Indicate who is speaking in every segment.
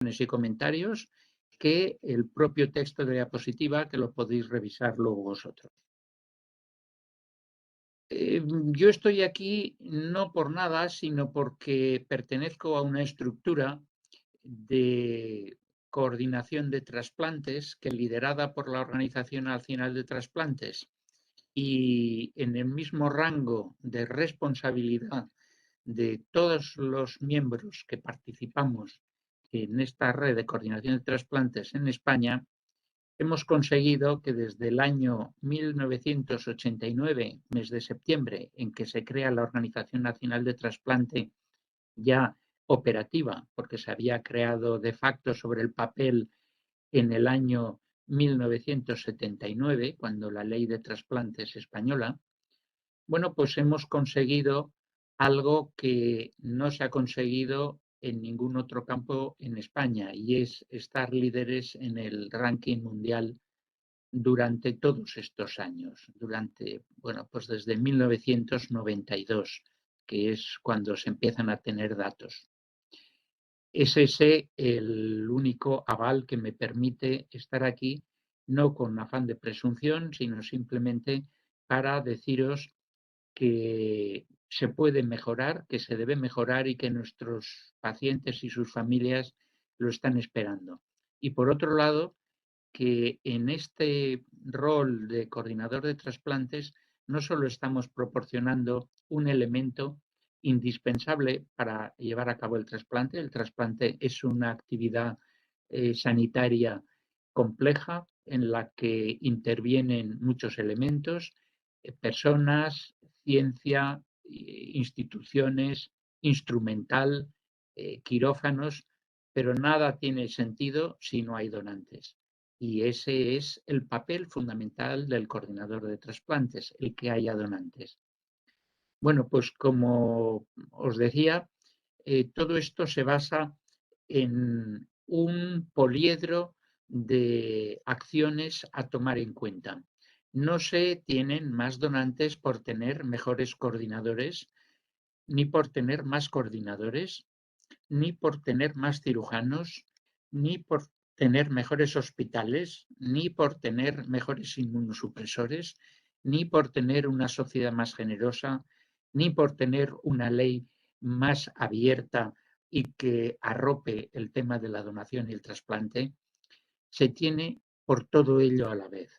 Speaker 1: y comentarios que el propio texto de diapositiva, que lo podéis revisar luego vosotros. Yo estoy aquí no por nada, sino porque pertenezco a una estructura de coordinación de trasplantes que liderada por la Organización Nacional de Trasplantes y en el mismo rango de responsabilidad de todos los miembros que participamos en esta red de coordinación de trasplantes en España, hemos conseguido que desde el año 1989, mes de septiembre, en que se crea la Organización Nacional de Trasplante ya operativa, porque se había creado de facto sobre el papel en el año 1979, cuando la ley de trasplantes española, bueno, pues hemos conseguido algo que no se ha conseguido en ningún otro campo en España, y es estar líderes en el ranking mundial durante todos estos años, bueno, pues desde 1992, que es cuando se empiezan a tener datos. Es ese el único aval que me permite estar aquí, no con afán de presunción, sino simplemente para deciros que se puede mejorar, que se debe mejorar y que nuestros pacientes y sus familias lo están esperando. Y por otro lado, que en este rol de coordinador de trasplantes no solo estamos proporcionando un elemento indispensable para llevar a cabo el trasplante es una actividad sanitaria compleja en la que intervienen muchos elementos, personas, ciencia, instituciones, instrumental, quirófanos, pero nada tiene sentido si no hay donantes. Y ese es el papel fundamental del coordinador de trasplantes, el que haya donantes. Bueno, pues como os decía, todo esto se basa en un poliedro de acciones a tomar en cuenta. No se tienen más donantes por tener mejores coordinadores, ni por tener más coordinadores, ni por tener más cirujanos, ni por tener mejores hospitales, ni por tener mejores inmunosupresores, ni por tener una sociedad más generosa, ni por tener una ley más abierta y que arrope el tema de la donación y el trasplante. Se tiene por todo ello a la vez.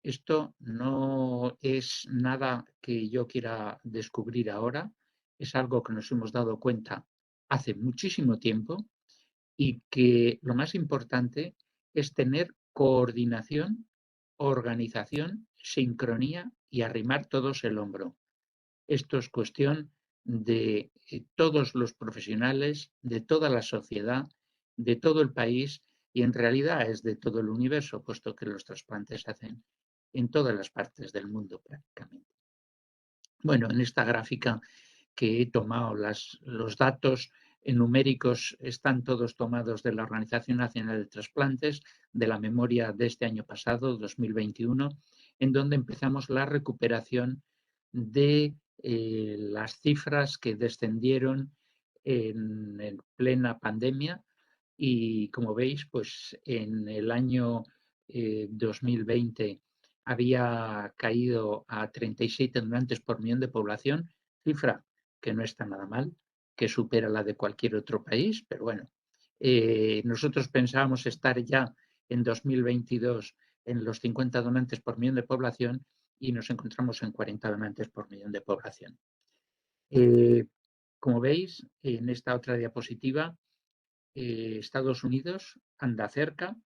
Speaker 1: Esto no es nada que yo quiera descubrir ahora, es algo que nos hemos dado cuenta hace muchísimo tiempo y que lo más importante es tener coordinación, organización, sincronía y arrimar todos el hombro. Esto es cuestión de todos los profesionales, de toda la sociedad, de todo el país y en realidad es de todo el universo, puesto que los trasplantes se hacen en todas las partes del mundo prácticamente. Bueno, en esta gráfica que he tomado los datos numéricos están todos tomados de la Organización Nacional de Trasplantes, de la memoria de este año pasado, 2021, en donde empezamos la recuperación de las cifras que descendieron en plena pandemia y como veis, pues en el año 2020 había caído a 37 donantes por millón de población, cifra que no está nada mal, que supera la de cualquier otro país, pero bueno, nosotros pensábamos estar ya en 2022 en los 50 donantes por millón de población y nos encontramos en 40 donantes por millón de población. Como veis, en esta otra diapositiva, Estados Unidos anda cerca,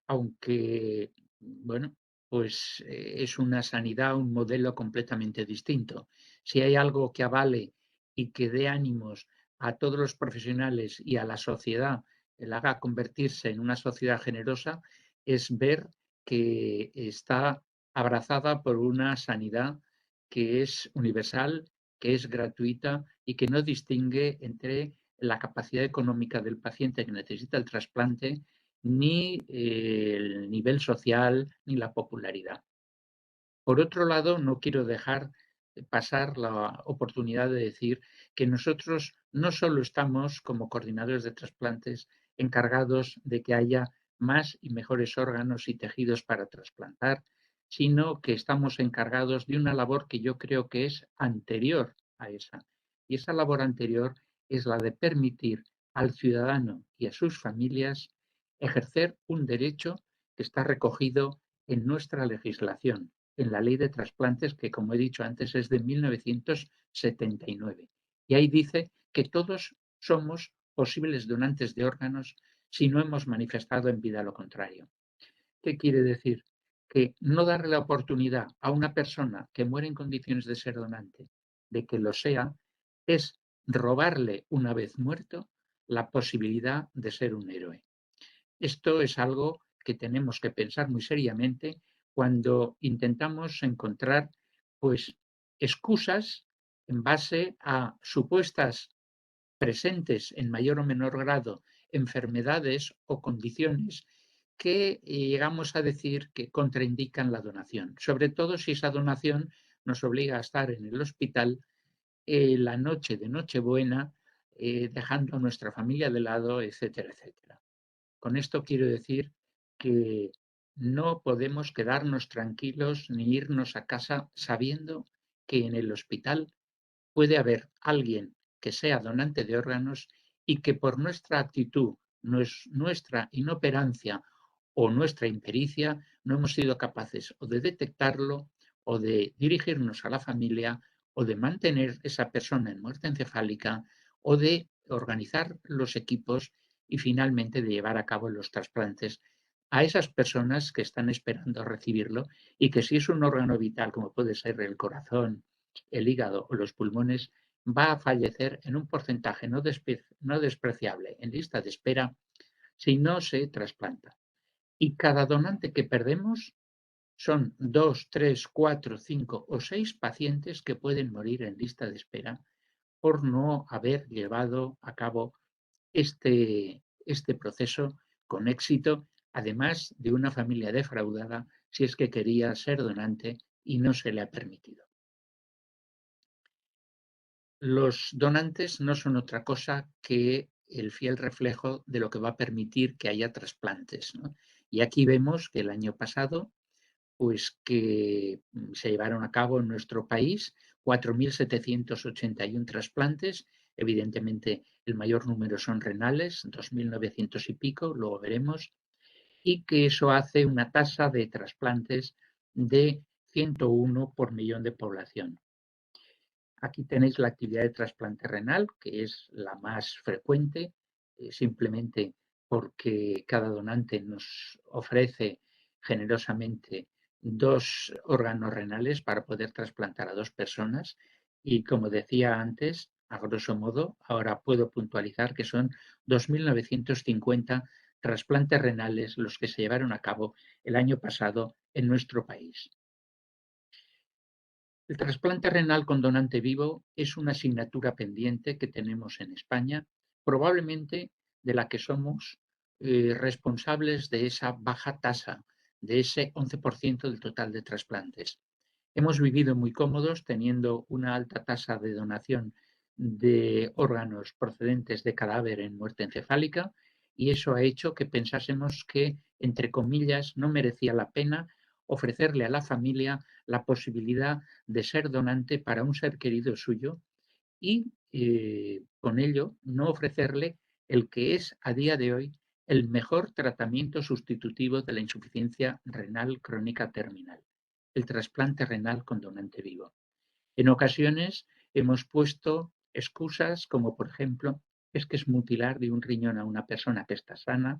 Speaker 1: aunque, bueno, pues es una sanidad, un modelo completamente distinto. Si hay algo que avale y que dé ánimos a todos los profesionales y a la sociedad, la haga convertirse en una sociedad generosa, es ver que está abrazada por una sanidad que es universal, que es gratuita y que no distingue entre la capacidad económica del paciente que necesita el trasplante ni el nivel social ni la popularidad. Por otro lado, no quiero dejar pasar la oportunidad de decir que nosotros no solo estamos como coordinadores de trasplantes encargados de que haya más y mejores órganos y tejidos para trasplantar, sino que estamos encargados de una labor que yo creo que es anterior a esa. Y esa labor anterior es la de permitir al ciudadano y a sus familias ejercer un derecho que está recogido en nuestra legislación, en la Ley de Trasplantes, que como he dicho antes es de 1979. Y ahí dice que todos somos posibles donantes de órganos si no hemos manifestado en vida lo contrario. ¿Qué quiere decir? Que no darle la oportunidad a una persona que muere en condiciones de ser donante de que lo sea es robarle, una vez muerto, la posibilidad de ser un héroe. Esto es algo que tenemos que pensar muy seriamente cuando intentamos encontrar, pues, excusas en base a supuestas presentes en mayor o menor grado enfermedades o condiciones que llegamos a decir que contraindican la donación, sobre todo si esa donación nos obliga a estar en el hospital la noche de Nochebuena, dejando a nuestra familia de lado, etcétera, etcétera. Con esto quiero decir que no podemos quedarnos tranquilos ni irnos a casa sabiendo que en el hospital puede haber alguien que sea donante de órganos y que por nuestra actitud, nuestra inoperancia o nuestra impericia no hemos sido capaces o de detectarlo o de dirigirnos a la familia o de mantener esa persona en muerte encefálica o de organizar los equipos y finalmente de llevar a cabo los trasplantes a esas personas que están esperando recibirlo y que si es un órgano vital como puede ser el corazón, el hígado o los pulmones, va a fallecer en un porcentaje no despreciable en lista de espera si no se trasplanta. Y cada donante que perdemos son 2, 3, 4, 5 o 6 pacientes que pueden morir en lista de espera por no haber llevado a cabo este proceso con éxito, además de una familia defraudada si es que quería ser donante y no se le ha permitido. Los donantes no son otra cosa que el fiel reflejo de lo que va a permitir que haya trasplantes, ¿no? Y aquí vemos que el año pasado, pues que se llevaron a cabo en nuestro país 4.781 trasplantes. Evidentemente, el mayor número son renales, 2.900 y pico, luego veremos, y que eso hace una tasa de trasplantes de 101 por millón de población. Aquí tenéis la actividad de trasplante renal, que es la más frecuente, simplemente porque cada donante nos ofrece generosamente 2 órganos renales para poder trasplantar a 2 personas. Y como decía antes, a grosso modo, ahora puedo puntualizar que son 2.950 trasplantes renales los que se llevaron a cabo el año pasado en nuestro país. El trasplante renal con donante vivo es una asignatura pendiente que tenemos en España, probablemente de la que somos responsables de esa baja tasa, de ese 11% del total de trasplantes. Hemos vivido muy cómodos teniendo una alta tasa de donación de órganos procedentes de cadáver en muerte encefálica y eso ha hecho que pensásemos que, entre comillas, no merecía la pena ofrecerle a la familia la posibilidad de ser donante para un ser querido suyo y con ello no ofrecerle el que es a día de hoy el mejor tratamiento sustitutivo de la insuficiencia renal crónica terminal, el trasplante renal con donante vivo. En ocasiones hemos puesto excusas como, por ejemplo, es que es mutilar de un riñón a una persona que está sana,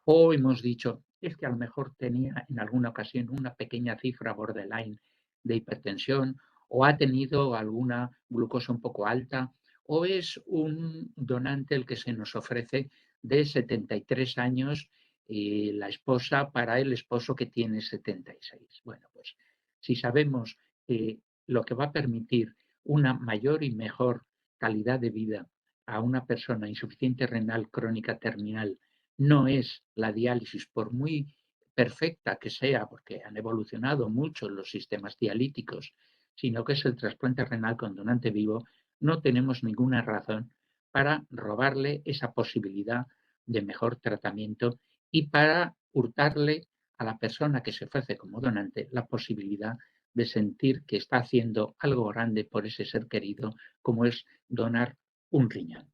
Speaker 1: o hemos dicho, es que a lo mejor tenía en alguna ocasión una pequeña cifra borderline de hipertensión, o ha tenido alguna glucosa un poco alta, o es un donante el que se nos ofrece de 73 años y la esposa para el esposo que tiene 76. Bueno, pues si sabemos que lo que va a permitir una mayor y mejor calidad de vida a una persona insuficiente renal crónica terminal no es la diálisis, por muy perfecta que sea, porque han evolucionado mucho los sistemas dialíticos, sino que es el trasplante renal con donante vivo, no tenemos ninguna razón para robarle esa posibilidad de mejor tratamiento y para hurtarle a la persona que se ofrece como donante la posibilidad de sentir que está haciendo algo grande por ese ser querido, como es donar un riñón.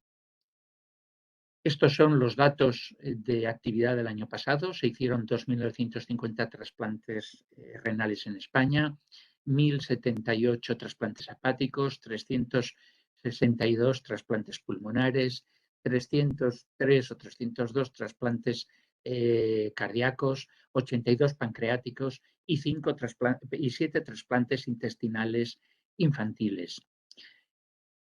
Speaker 1: Estos son los datos de actividad del año pasado. Se hicieron 2.950 trasplantes renales en España, 1.078 trasplantes hepáticos, 362 trasplantes pulmonares, 303 o 302 trasplantes cardíacos, 82 pancreáticos y 7 trasplantes intestinales infantiles.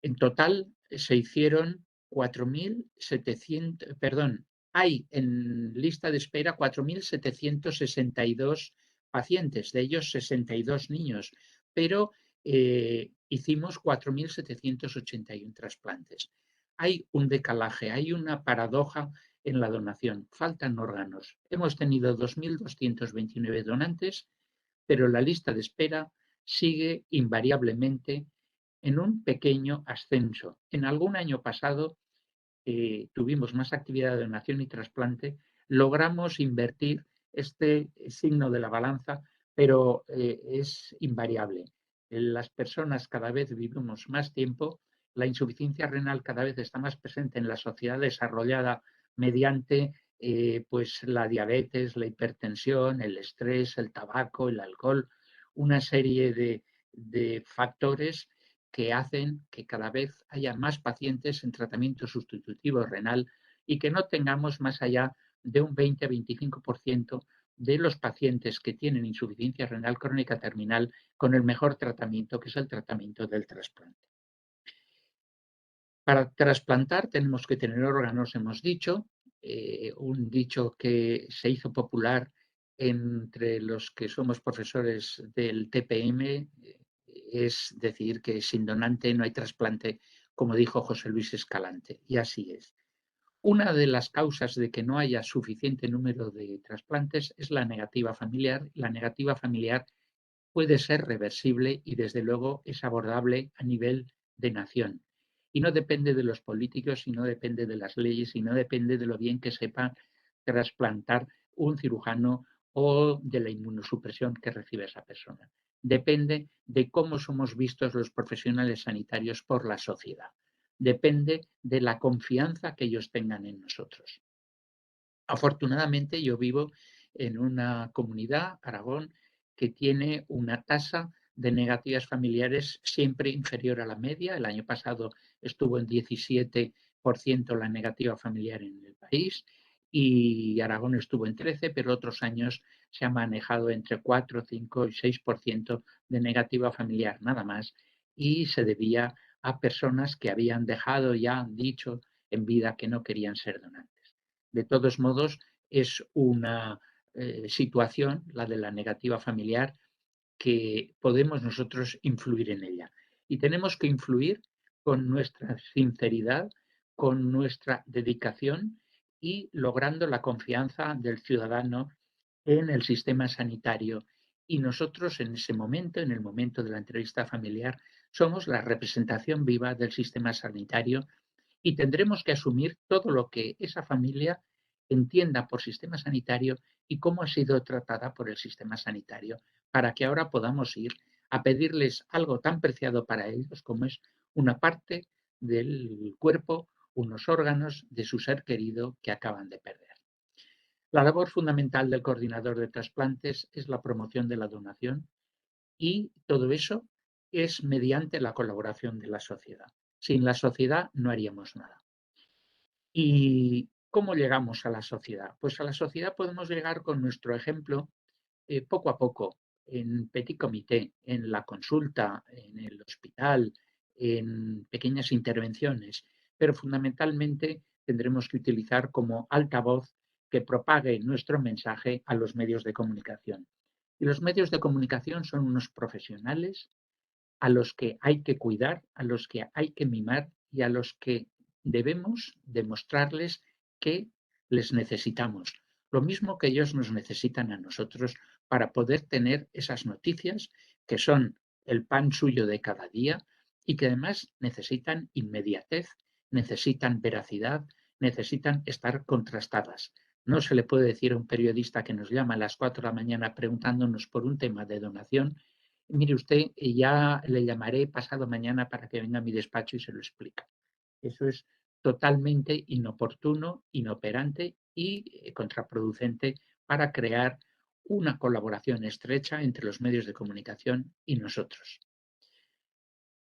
Speaker 1: En total se hicieron 4.700, perdón, hay en lista de espera 4.762 pacientes, de ellos 62 niños, pero hicimos 4.781 trasplantes. Hay un decalaje, hay una paradoja en la donación, faltan órganos. Hemos tenido 2.229 donantes, pero la lista de espera sigue invariablemente en un pequeño ascenso. En algún año pasado tuvimos más actividad de donación y trasplante, logramos invertir este signo de la balanza, pero es invariable. Las personas cada vez vivimos más tiempo, la insuficiencia renal cada vez está más presente en la sociedad desarrollada mediante pues la diabetes, la hipertensión, el estrés, el tabaco, el alcohol, una serie de factores que hacen que cada vez haya más pacientes en tratamiento sustitutivo renal y que no tengamos más allá de un 20-25% de los pacientes que tienen insuficiencia renal crónica terminal con el mejor tratamiento, que es el tratamiento del trasplante. Para trasplantar tenemos que tener órganos, hemos dicho, un dicho que se hizo popular entre los que somos profesores del TPM, es decir, que sin donante no hay trasplante, como dijo José Luis Escalante, y así es. Una de las causas de que no haya suficiente número de trasplantes es la negativa familiar. La negativa familiar puede ser reversible y desde luego es abordable a nivel de nación. Y no depende de los políticos, y no depende de las leyes, y no depende de lo bien que sepa trasplantar un cirujano o de la inmunosupresión que recibe esa persona. Depende de cómo somos vistos los profesionales sanitarios por la sociedad. Depende de la confianza que ellos tengan en nosotros. Afortunadamente yo vivo en una comunidad, Aragón, que tiene una tasa de negativas familiares siempre inferior a la media. El año pasado estuvo en 17% la negativa familiar en el país y Aragón estuvo en 13%, pero otros años se ha manejado entre 4, 5 y 6% de negativa familiar, nada más, y se debía a personas que habían dejado ya dicho en vida que no querían ser donantes. De todos modos, es una situación, la de la negativa familiar, que podemos nosotros influir en ella. Y tenemos que influir con nuestra sinceridad, con nuestra dedicación y logrando la confianza del ciudadano en el sistema sanitario. Y nosotros en ese momento, en el momento de la entrevista familiar, somos la representación viva del sistema sanitario y tendremos que asumir todo lo que esa familia entienda por sistema sanitario y cómo ha sido tratada por el sistema sanitario, para que ahora podamos ir a pedirles algo tan preciado para ellos como es una parte del cuerpo, unos órganos de su ser querido que acaban de perder. La labor fundamental del coordinador de trasplantes es la promoción de la donación y todo eso es mediante la colaboración de la sociedad. Sin la sociedad no haríamos nada. ¿Y cómo llegamos a la sociedad? Pues a la sociedad podemos llegar con nuestro ejemplo poco a poco, en petit comité, en la consulta, en el hospital, en pequeñas intervenciones, pero fundamentalmente tendremos que utilizar como altavoz que propague nuestro mensaje a los medios de comunicación. Y los medios de comunicación son unos profesionales a los que hay que cuidar, a los que hay que mimar y a los que debemos demostrarles que les necesitamos. Lo mismo que ellos nos necesitan a nosotros para poder tener esas noticias que son el pan suyo de cada día y que además necesitan inmediatez, necesitan veracidad, necesitan estar contrastadas. No se le puede decir a un periodista que nos llama a las 4 de la mañana preguntándonos por un tema de donación: mire usted, ya le llamaré pasado mañana para que venga a mi despacho y se lo explique. Eso es totalmente inoportuno, inoperante y contraproducente para crear una colaboración estrecha entre los medios de comunicación y nosotros.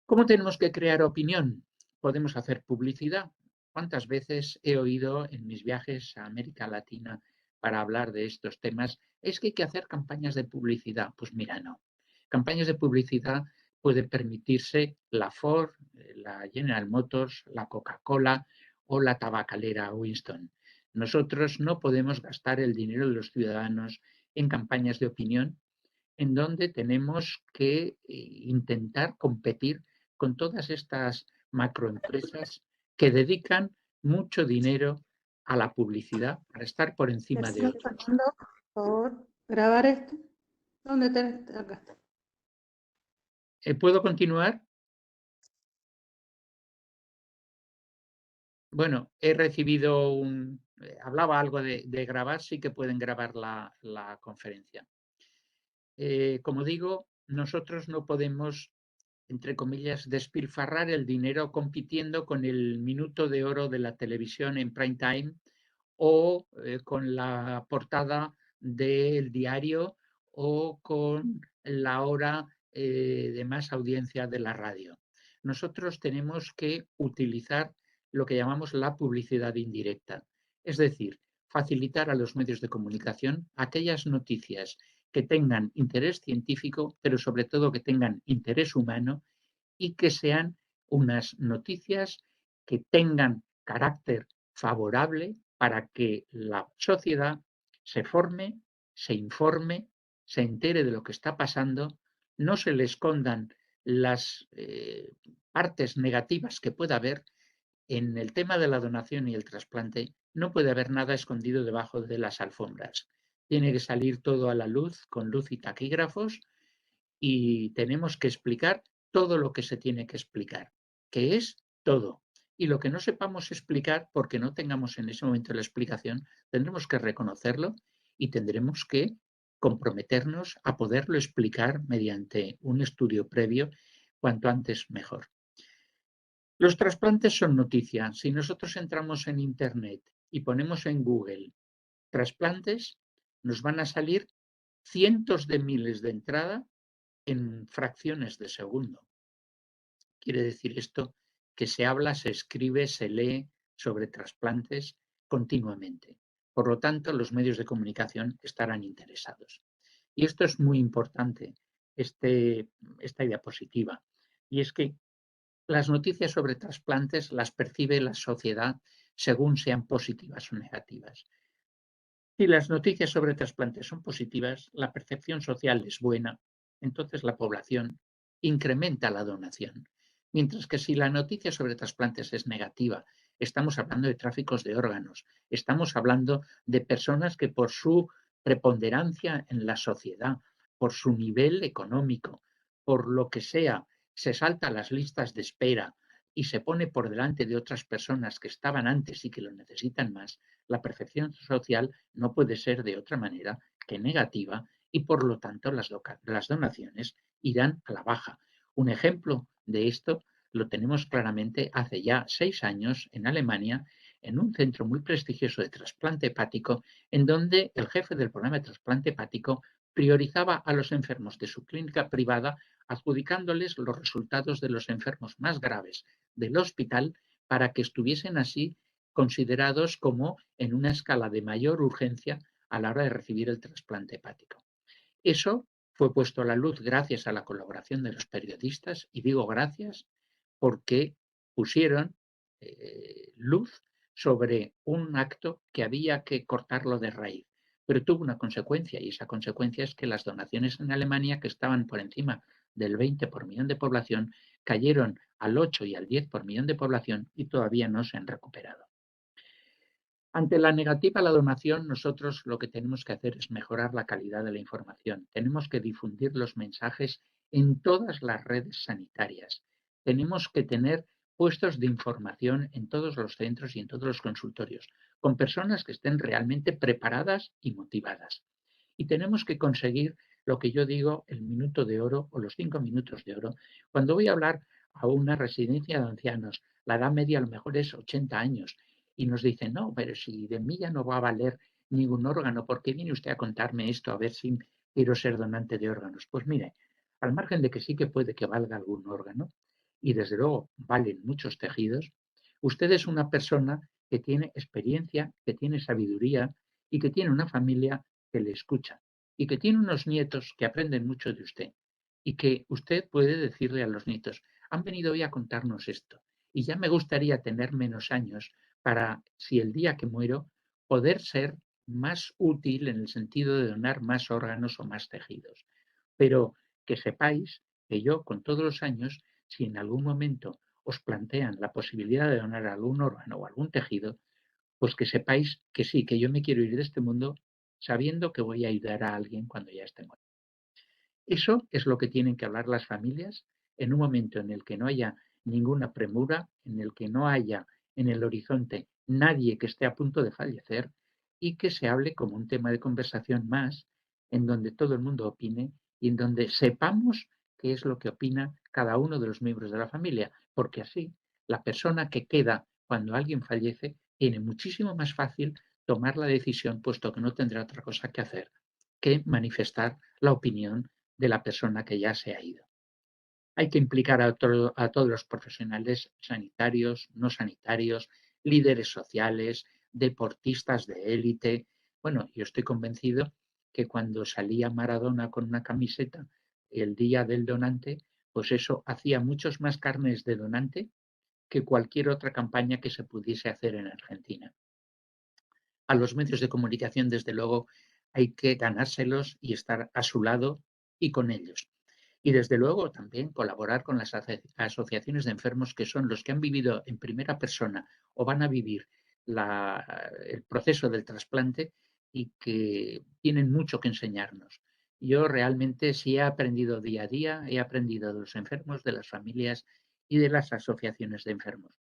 Speaker 1: ¿Cómo tenemos que crear opinión? Podemos hacer publicidad. ¿Cuántas veces he oído en mis viajes a América Latina para hablar de estos temas? Es que hay que hacer campañas de publicidad. Pues mira, no. Campañas de publicidad puede permitirse la Ford, la General Motors, la Coca-Cola o la tabacalera Winston. Nosotros no podemos gastar el dinero de los ciudadanos en campañas de opinión en donde tenemos que intentar competir con todas estas macroempresas que dedican mucho dinero a la publicidad para estar por encima de otros.
Speaker 2: Fernando, por favor, grabar esto. ¿Dónde tenés? Acá.
Speaker 1: ¿Puedo continuar? Bueno, he recibido hablaba algo de grabar, sí que pueden grabar la conferencia. Como digo, nosotros no podemos, entre comillas, despilfarrar el dinero compitiendo con el minuto de oro de la televisión en prime time o con la portada del diario o con la hora de más audiencia de la radio. Nosotros tenemos que utilizar lo que llamamos la publicidad indirecta, es decir, facilitar a los medios de comunicación aquellas noticias que tengan interés científico, pero sobre todo que tengan interés humano y que sean unas noticias que tengan carácter favorable para que la sociedad se forme, se informe, se entere de lo que está pasando, no se le escondan las partes negativas que pueda haber. En el tema de la donación y el trasplante no puede haber nada escondido debajo de las alfombras. Tiene que salir todo a la luz con luz y taquígrafos y tenemos que explicar todo lo que se tiene que explicar, que es todo. Y lo que no sepamos explicar, porque no tengamos en ese momento la explicación, tendremos que reconocerlo y tendremos que comprometernos a poderlo explicar mediante un estudio previo, cuanto antes mejor. Los trasplantes son noticia. Si nosotros entramos en Internet y ponemos en Google trasplantes, nos van a salir cientos de miles de entradas en fracciones de segundo. Quiere decir esto que se habla, se escribe, se lee sobre trasplantes continuamente. Por lo tanto, los medios de comunicación estarán interesados. Y esto es muy importante, esta diapositiva. Y es que las noticias sobre trasplantes las percibe la sociedad según sean positivas o negativas. Si las noticias sobre trasplantes son positivas, la percepción social es buena, entonces la población incrementa la donación. Mientras que si la noticia sobre trasplantes es negativa, estamos hablando de tráficos de órganos, estamos hablando de personas que por su preponderancia en la sociedad, por su nivel económico, por lo que sea, se salta las listas de espera y se pone por delante de otras personas que estaban antes y que lo necesitan más, la percepción social no puede ser de otra manera que negativa y por lo tanto las donaciones irán a la baja. Un ejemplo de esto lo tenemos claramente hace ya 6 años en Alemania, en un centro muy prestigioso de trasplante hepático, en donde el jefe del programa de trasplante hepático priorizaba a los enfermos de su clínica privada, adjudicándoles los resultados de los enfermos más graves del hospital para que estuviesen así considerados como en una escala de mayor urgencia a la hora de recibir el trasplante hepático. Eso fue puesto a la luz gracias a la colaboración de los periodistas, y digo gracias porque pusieron luz sobre un acto que había que cortarlo de raíz. Pero tuvo una consecuencia, y esa consecuencia es que las donaciones en Alemania, que estaban por encima del 20 por millón de población, cayeron al 8 y al 10 por millón de población y todavía no se han recuperado. Ante la negativa a la donación, nosotros lo que tenemos que hacer es mejorar la calidad de la información. Tenemos que difundir los mensajes en todas las redes sanitarias. Tenemos que tener puestos de información en todos los centros y en todos los consultorios, con personas que estén realmente preparadas y motivadas. Y tenemos que conseguir lo que yo digo, el minuto de oro o los 5 minutos de oro. Cuando voy a hablar a una residencia de ancianos, la edad media a lo mejor es 80 años, y nos dicen, no, pero si de mí ya no va a valer ningún órgano, ¿por qué viene usted a contarme esto a ver si quiero ser donante de órganos? Pues mire, al margen de que sí que puede que valga algún órgano, y desde luego valen muchos tejidos, usted es una persona que tiene experiencia, que tiene sabiduría y que tiene una familia que le escucha y que tiene unos nietos que aprenden mucho de usted y que usted puede decirle a los nietos, han venido hoy a contarnos esto y ya me gustaría tener menos años para, si el día que muero, poder ser más útil en el sentido de donar más órganos o más tejidos. Pero que sepáis que yo, con todos los años, si en algún momento os plantean la posibilidad de donar algún órgano o algún tejido, pues que sepáis que sí, que yo me quiero ir de este mundo sabiendo que voy a ayudar a alguien cuando ya esté muerto. Eso es lo que tienen que hablar las familias en un momento en el que no haya ninguna premura, en el que no haya en el horizonte nadie que esté a punto de fallecer y que se hable como un tema de conversación más en donde todo el mundo opine y en donde sepamos qué es lo que opina cada uno de los miembros de la familia, porque así la persona que queda cuando alguien fallece tiene muchísimo más fácil tomar la decisión, puesto que no tendrá otra cosa que hacer que manifestar la opinión de la persona que ya se ha ido. Hay que implicar a todos los profesionales sanitarios, no sanitarios, líderes sociales, deportistas de élite. Bueno, yo estoy convencido que cuando salía Maradona con una camiseta el día del donante, pues eso hacía muchos más carnes de donante que cualquier otra campaña que se pudiese hacer en Argentina. A los medios de comunicación, desde luego, hay que ganárselos y estar a su lado y con ellos. Y desde luego también colaborar con las asociaciones de enfermos que son los que han vivido en primera persona o van a vivir el proceso del trasplante y que tienen mucho que enseñarnos. Yo realmente sí he aprendido día a día, he aprendido de los enfermos, de las familias y de las asociaciones de enfermos.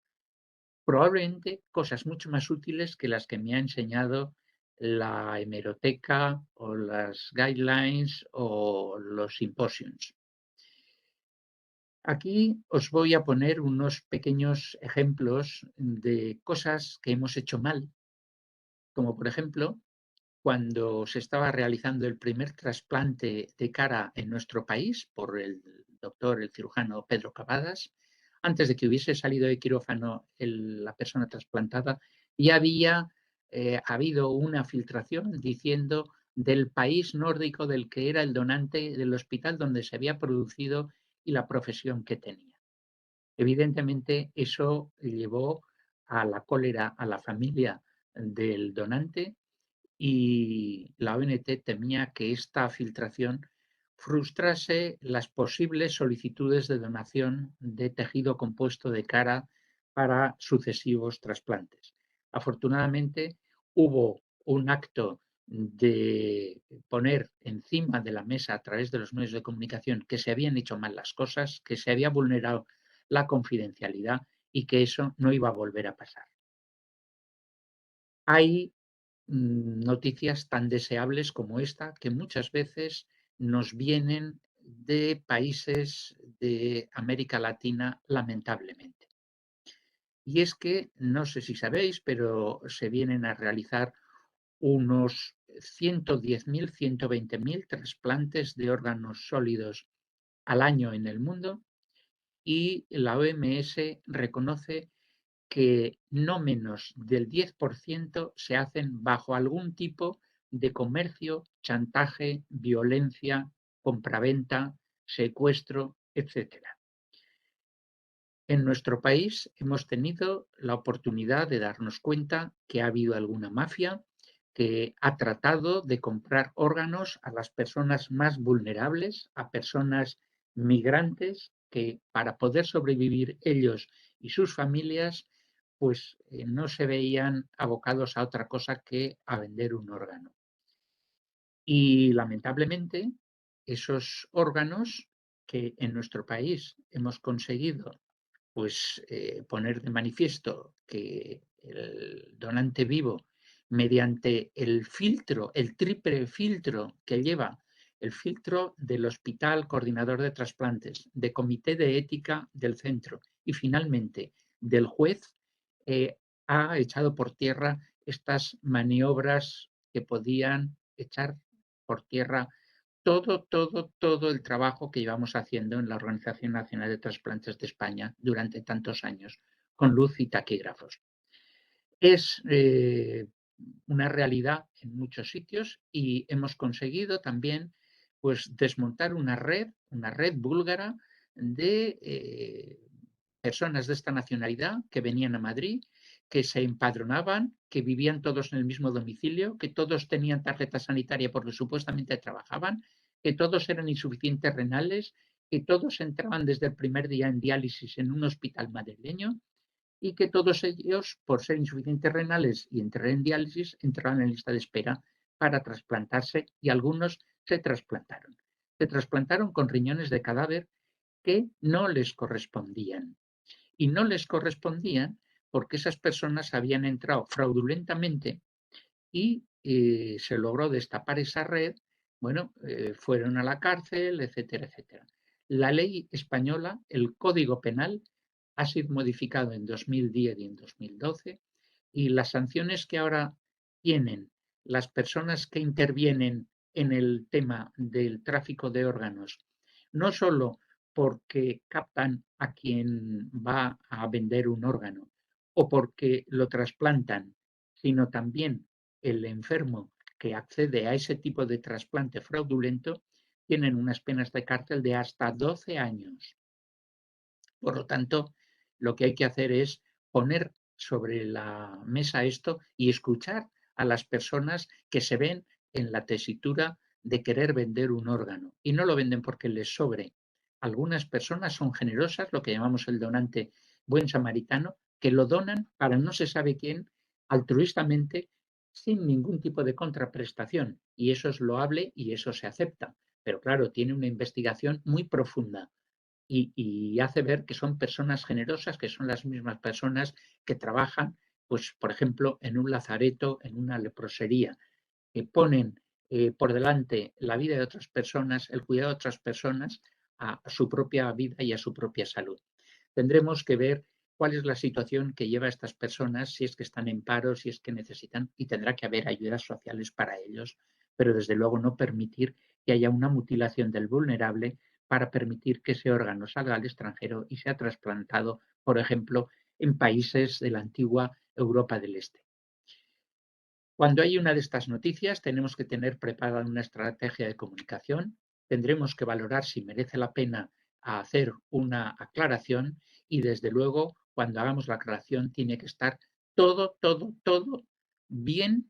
Speaker 1: Probablemente cosas mucho más útiles que las que me ha enseñado la hemeroteca o las guidelines o los simposiums. Aquí os voy a poner unos pequeños ejemplos de cosas que hemos hecho mal, como por ejemplo, cuando se estaba realizando el primer trasplante de cara en nuestro país por el doctor, el cirujano Pedro Cavadas, antes de que hubiese salido de quirófano la persona trasplantada, ya había habido una filtración diciendo del país nórdico del que era el donante, del hospital donde se había producido y la profesión que tenía. Evidentemente, eso llevó a la cólera a la familia del donante y la ONT temía que esta filtración frustrase las posibles solicitudes de donación de tejido compuesto de cara para sucesivos trasplantes. Afortunadamente, hubo un acto de poner encima de la mesa a través de los medios de comunicación que se habían hecho mal las cosas, que se había vulnerado la confidencialidad y que eso no iba a volver a pasar. Hay noticias tan deseables como esta que muchas veces nos vienen de países de América Latina, lamentablemente. Y es que, no sé si sabéis, pero se vienen a realizar unos 110.000, 120.000 trasplantes de órganos sólidos al año en el mundo y la OMS reconoce que no menos del 10% se hacen bajo algún tipo de comercio, chantaje, violencia, compraventa, secuestro, etcétera. En nuestro país hemos tenido la oportunidad de darnos cuenta que ha habido alguna mafia que ha tratado de comprar órganos a las personas más vulnerables, a personas migrantes que para poder sobrevivir ellos y sus familias, pues no se veían abocados a otra cosa que a vender un órgano. Y lamentablemente esos órganos que en nuestro país hemos conseguido pues poner de manifiesto que el donante vivo, mediante el filtro, el triple filtro que lleva, el filtro del Hospital Coordinador de Trasplantes, de Comité de Ética del centro y finalmente del juez, ha echado por tierra estas maniobras que podían echar por tierra todo el trabajo que llevamos haciendo en la Organización Nacional de Trasplantes de España durante tantos años, con luz y taquígrafos. Es una realidad en muchos sitios y hemos conseguido también pues, desmontar una red búlgara de personas de esta nacionalidad que venían a Madrid, que se empadronaban, que vivían todos en el mismo domicilio, que todos tenían tarjeta sanitaria porque supuestamente trabajaban, que todos eran insuficientes renales, que todos entraban desde el primer día en diálisis en un hospital madrileño y que todos ellos, por ser insuficientes renales y entrar en diálisis, entraban en lista de espera para trasplantarse y algunos se trasplantaron. Se trasplantaron con riñones de cadáver que no les correspondían. Y no les correspondían porque esas personas habían entrado fraudulentamente y se logró destapar esa red, bueno, fueron a la cárcel, etcétera, etcétera. La ley española, el Código Penal, ha sido modificado en 2010 y en 2012 y las sanciones que ahora tienen las personas que intervienen en el tema del tráfico de órganos, no solo porque captan a quien va a vender un órgano o porque lo trasplantan, sino también el enfermo que accede a ese tipo de trasplante fraudulento, tienen unas penas de cárcel de hasta 12 años. Por lo tanto, lo que hay que hacer es poner sobre la mesa esto y escuchar a las personas que se ven en la tesitura de querer vender un órgano y no lo venden porque les sobre. Algunas personas son generosas, lo que llamamos el donante buen samaritano, que lo donan para no se sabe quién, altruistamente, sin ningún tipo de contraprestación. Y eso es loable y eso se acepta. Pero claro, tiene una investigación muy profunda y hace ver que son personas generosas, que son las mismas personas que trabajan, pues, por ejemplo, en un lazareto, en una leprosería, que ponen por delante la vida de otras personas, el cuidado de otras personas, a su propia vida y a su propia salud. Tendremos que ver cuál es la situación que lleva a estas personas, si es que están en paro, si es que necesitan, y tendrá que haber ayudas sociales para ellos, pero desde luego no permitir que haya una mutilación del vulnerable para permitir que ese órgano salga al extranjero y sea trasplantado, por ejemplo, en países de la antigua Europa del Este. Cuando hay una de estas noticias, tenemos que tener preparada una estrategia de comunicación, tendremos que valorar si merece la pena hacer una aclaración y, desde luego, cuando hagamos la aclaración, tiene que estar todo bien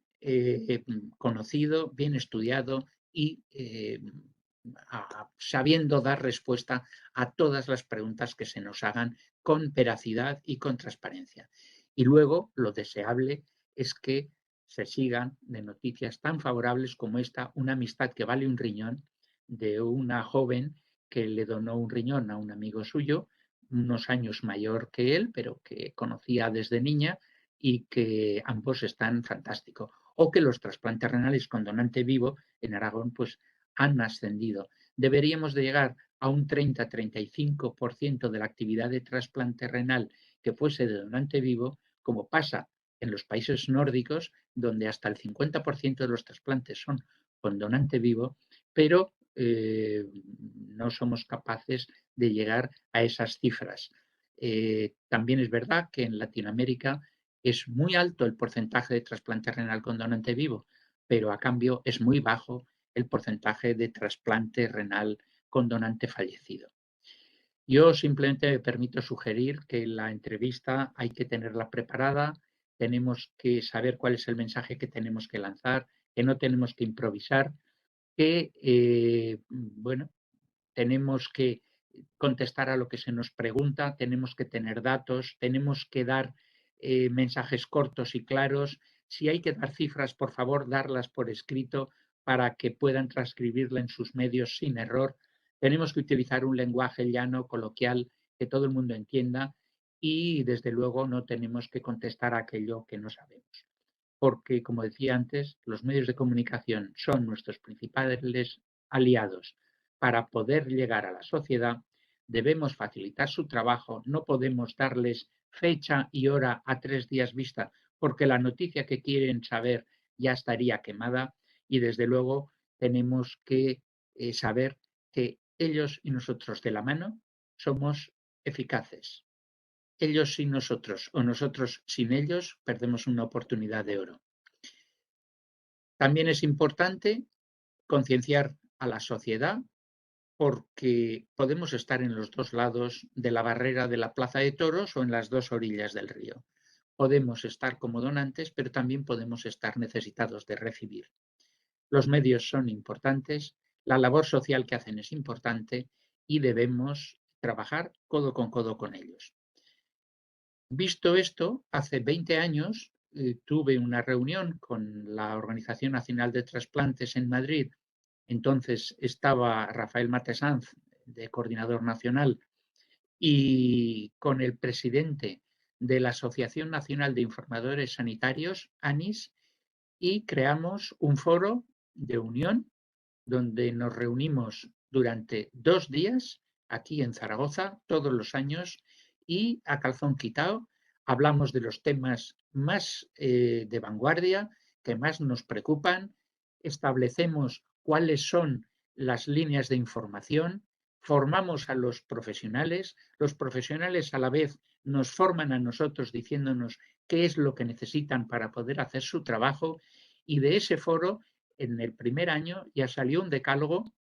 Speaker 1: conocido, bien estudiado y sabiendo dar respuesta a todas las preguntas que se nos hagan con veracidad y con transparencia. Y luego, lo deseable es que se sigan de noticias tan favorables como esta, una amistad que vale un riñón, de una joven que le donó un riñón a un amigo suyo, unos años mayor que él, pero que conocía desde niña y que ambos están fantásticos. O que los trasplantes renales con donante vivo en Aragón pues han ascendido. Deberíamos de llegar a un 30-35% de la actividad de trasplante renal que fuese de donante vivo, como pasa en los países nórdicos, donde hasta el 50% de los trasplantes son con donante vivo, pero no somos capaces de llegar a esas cifras. También es verdad que en Latinoamérica es muy alto el porcentaje de trasplante renal con donante vivo, pero a cambio es muy bajo el porcentaje de trasplante renal con donante fallecido. Yo simplemente me permito sugerir que la entrevista hay que tenerla preparada, tenemos que saber cuál es el mensaje que tenemos que lanzar, que no tenemos que improvisar, que, bueno, tenemos que contestar a lo que se nos pregunta, tenemos que tener datos, tenemos que dar mensajes cortos y claros. Si hay que dar cifras, por favor, darlas por escrito para que puedan transcribirla en sus medios sin error. Tenemos que utilizar un lenguaje llano, coloquial, que todo el mundo entienda y desde luego no tenemos que contestar aquello que no sabemos. Porque, como decía antes, los medios de comunicación son nuestros principales aliados para poder llegar a la sociedad. Debemos facilitar su trabajo, no podemos darles fecha y hora a 3 días vista, porque la noticia que quieren saber ya estaría quemada y desde luego tenemos que saber que ellos y nosotros de la mano somos eficaces. Ellos sin nosotros o nosotros sin ellos perdemos una oportunidad de oro. También es importante concienciar a la sociedad porque podemos estar en los dos lados de la barrera de la Plaza de Toros o en las dos orillas del río. Podemos estar como donantes, pero también podemos estar necesitados de recibir. Los medios son importantes, la labor social que hacen es importante y debemos trabajar codo con ellos. Visto esto, hace 20 años tuve una reunión con la Organización Nacional de Trasplantes en Madrid. Entonces estaba Rafael Matesanz, de coordinador nacional, y con el presidente de la Asociación Nacional de Informadores Sanitarios, ANIS, y creamos un foro de unión donde nos reunimos durante 2 días aquí en Zaragoza todos los años y a calzón quitado hablamos de los temas más de vanguardia que más nos preocupan, establecemos cuáles son las líneas de información, formamos a los profesionales a la vez nos forman a nosotros diciéndonos qué es lo que necesitan para poder hacer su trabajo y de ese foro en el primer año ya salió un decálogo,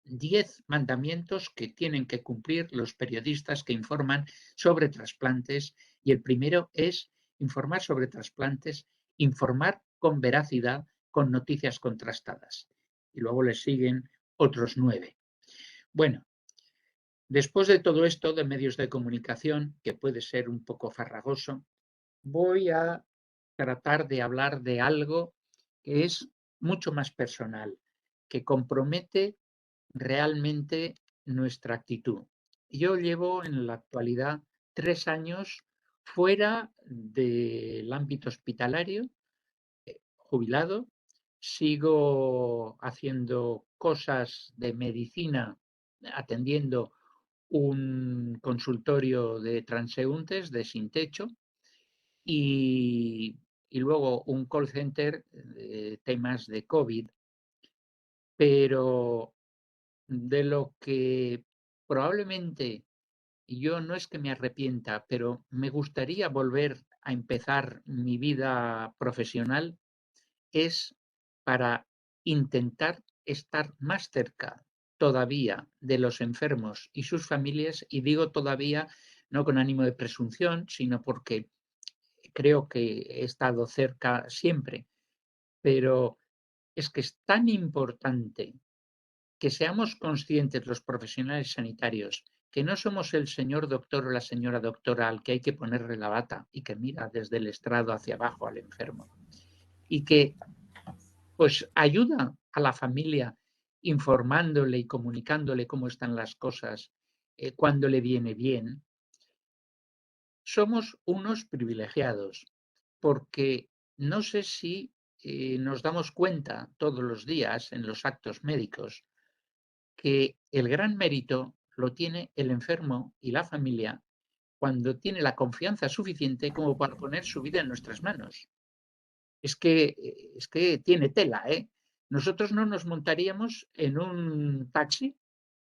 Speaker 1: 10 mandamientos que tienen que cumplir los periodistas que informan sobre trasplantes y el primero es informar sobre trasplantes, informar con veracidad, con noticias contrastadas. Y luego les siguen otros 9. Bueno, después de todo esto de medios de comunicación, que puede ser un poco farragoso, voy a tratar de hablar de algo que es mucho más personal, que compromete realmente nuestra actitud. Yo llevo en la actualidad 3 años fuera del ámbito hospitalario, jubilado, sigo haciendo cosas de medicina, atendiendo un consultorio de transeúntes de sin techo y, y luego un call center de temas de COVID, pero de lo que probablemente yo no es que me arrepienta, pero me gustaría volver a empezar mi vida profesional es para intentar estar más cerca todavía de los enfermos y sus familias, y digo todavía no con ánimo de presunción, sino porque creo que he estado cerca siempre, pero es que es tan importante que seamos conscientes los profesionales sanitarios que no somos el señor doctor o la señora doctora al que hay que ponerle la bata y que mira desde el estrado hacia abajo al enfermo y que pues ayuda a la familia informándole y comunicándole cómo están las cosas cuando le viene bien, somos unos privilegiados porque no sé si nos damos cuenta todos los días en los actos médicos que el gran mérito lo tiene el enfermo y la familia cuando tiene la confianza suficiente como para poner su vida en nuestras manos. Es que tiene tela, ¿eh? Nosotros no nos montaríamos en un taxi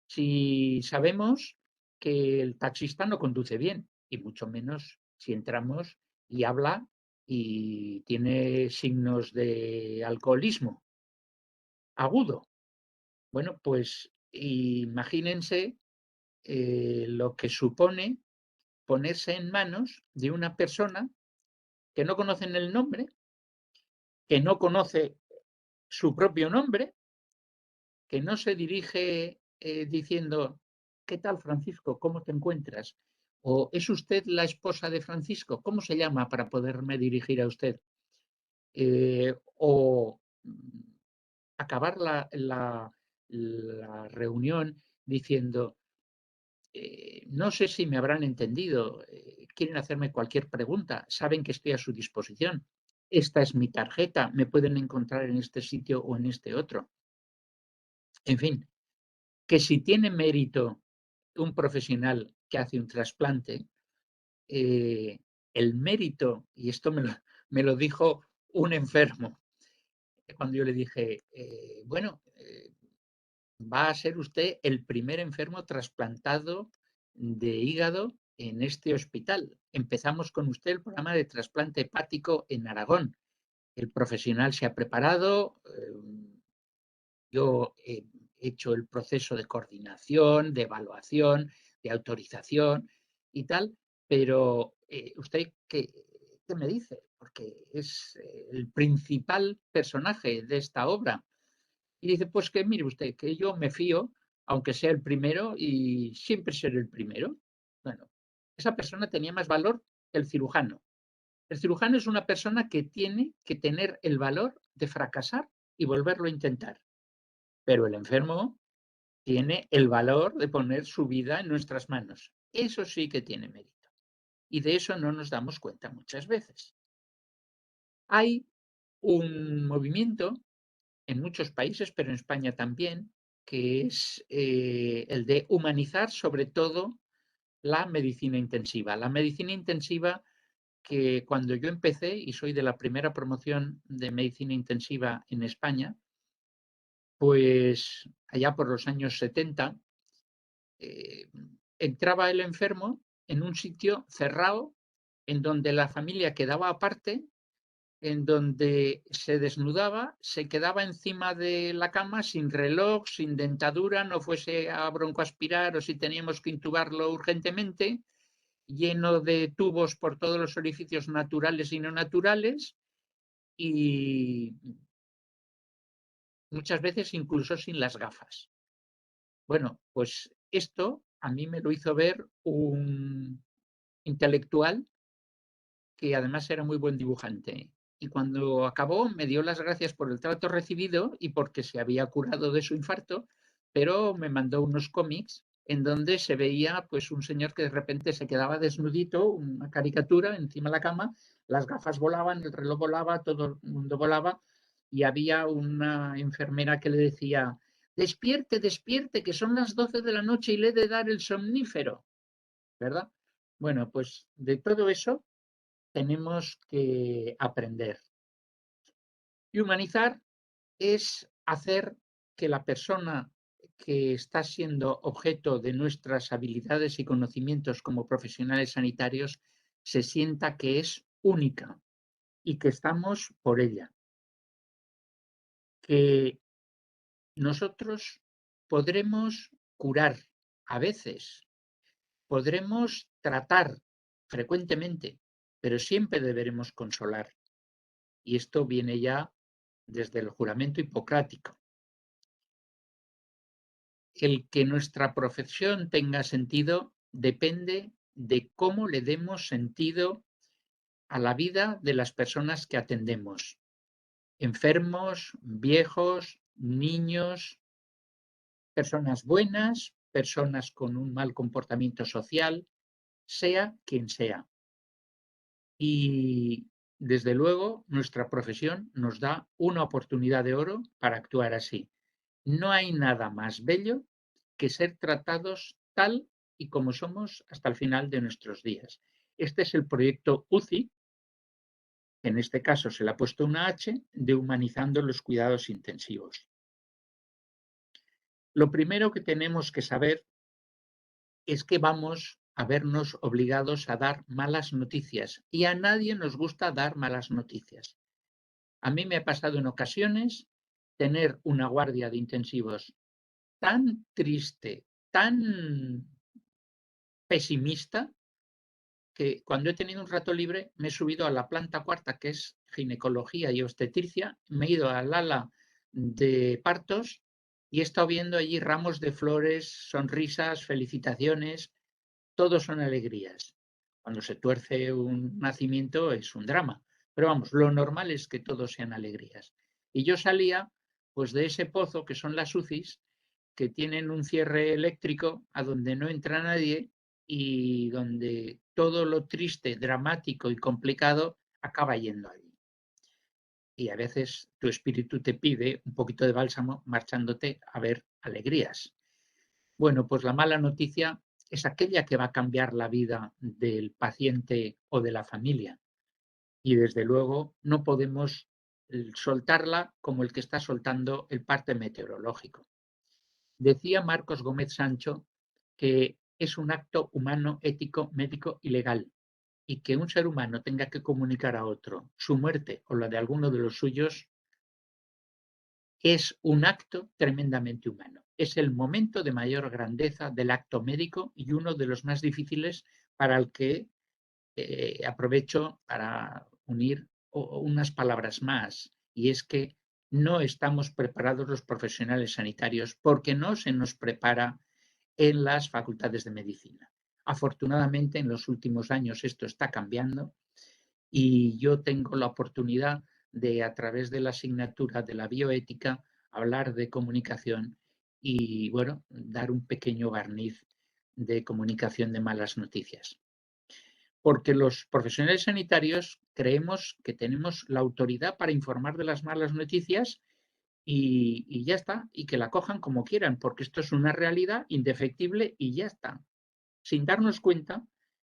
Speaker 1: si sabemos que el taxista no conduce bien, y mucho menos si entramos y habla y tiene signos de alcoholismo agudo. Bueno, pues imagínense lo que supone ponerse en manos de una persona que no conocen el nombre, que no conoce su propio nombre, que no se dirige diciendo, ¿qué tal Francisco? ¿Cómo te encuentras? ¿O es usted la esposa de Francisco? ¿Cómo se llama para poderme dirigir a usted? O acabar la reunión diciendo, no sé si me habrán entendido. quieren hacerme cualquier pregunta, saben que estoy a su disposición. Esta es mi tarjeta, me pueden encontrar en este sitio o en este otro. En fin, que si tiene mérito un profesional que hace un trasplante, eh, el mérito, y esto me lo dijo un enfermo, cuando yo le dije, bueno, va a ser usted el primer enfermo trasplantado de hígado en este hospital. Empezamos con usted el programa de trasplante hepático en Aragón. El profesional se ha preparado, yo he hecho el proceso de coordinación, de evaluación, de autorización y tal, pero ¿usted qué me dice? Porque es el principal personaje de esta obra. Y dice, pues que mire usted, que yo me fío, aunque sea el primero, y siempre seré el primero. Bueno, esa persona tenía más valor que el cirujano. El cirujano es una persona que tiene que tener el valor de fracasar y volverlo a intentar. Pero el enfermo tiene el valor de poner su vida en nuestras manos. Eso sí que tiene mérito. Y de eso no nos damos cuenta muchas veces. Hay un movimiento en muchos países, pero en España también, que es el de humanizar sobre todo la medicina intensiva. La medicina intensiva que cuando yo empecé, y soy de la primera promoción de medicina intensiva en España, pues allá por los años 70, eh, entraba el enfermo en un sitio cerrado en donde la familia quedaba aparte, en donde se desnudaba, se quedaba encima de la cama sin reloj, sin dentadura, no fuese a broncoaspirar o si teníamos que intubarlo urgentemente, lleno de tubos por todos los orificios naturales y no naturales y muchas veces incluso sin las gafas. Bueno, pues esto a mí me lo hizo ver un intelectual que además era muy buen dibujante. Y cuando acabó me dio las gracias por el trato recibido y porque se había curado de su infarto, pero me mandó unos cómics en donde se veía pues un señor que de repente se quedaba desnudito, una caricatura encima de la cama, las gafas volaban, el reloj volaba, todo el mundo volaba y había una enfermera que le decía, despierte, despierte, que son las 12 de la noche y le he de dar el somnífero, ¿verdad? Bueno, pues de todo eso tenemos que aprender. Y humanizar es hacer que la persona que está siendo objeto de nuestras habilidades y conocimientos como profesionales sanitarios se sienta que es única y que estamos por ella. Que nosotros podremos curar a veces, podremos tratar frecuentemente, pero siempre deberemos consolar. Y esto viene ya desde el juramento hipocrático. El que nuestra profesión tenga sentido depende de cómo le demos sentido a la vida de las personas que atendemos. Enfermos, viejos, niños, personas buenas, personas con un mal comportamiento social, sea quien sea. Y desde luego nuestra profesión nos da una oportunidad de oro para actuar así. No hay nada más bello que ser tratados tal y como somos hasta el final de nuestros días. Este es el proyecto UCI, que en este caso se le ha puesto una H, de Humanizando los Cuidados Intensivos. Lo primero que tenemos que saber es que vamos a vernos obligados a dar malas noticias y a nadie nos gusta dar malas noticias. A mí me ha pasado en ocasiones tener una guardia de intensivos tan triste, tan pesimista, que cuando he tenido un rato libre me he subido a la planta cuarta, que es ginecología y obstetricia, me he ido al ala de partos y he estado viendo allí ramos de flores, sonrisas, felicitaciones, todo son alegrías. Cuando se tuerce un nacimiento es un drama, pero vamos, lo normal es que todos sean alegrías. Y yo salía pues de ese pozo que son las UCIs, que tienen un cierre eléctrico a donde no entra nadie y donde todo lo triste, dramático y complicado acaba yendo allí. Y a veces tu espíritu te pide un poquito de bálsamo marchándote a ver alegrías. Bueno, pues la mala noticia es aquella que va a cambiar la vida del paciente o de la familia. Y desde luego no podemos soltarla como el que está soltando el parte meteorológico. Decía Marcos Gómez Sancho que es un acto humano, ético, médico y legal, y que un ser humano tenga que comunicar a otro su muerte o la de alguno de los suyos es un acto tremendamente humano. Es el momento de mayor grandeza del acto médico y uno de los más difíciles para el que aprovecho para unir unas palabras más, y es que no estamos preparados los profesionales sanitarios porque no se nos prepara en las facultades de medicina. Afortunadamente, en los últimos años esto está cambiando y yo tengo la oportunidad de, a través de la asignatura de la bioética, hablar de comunicación y, bueno, dar un pequeño barniz de comunicación de malas noticias. Porque los profesionales sanitarios creemos que tenemos la autoridad para informar de las malas noticias y ya está, y que la cojan como quieran, porque esto es una realidad indefectible y ya está, sin darnos cuenta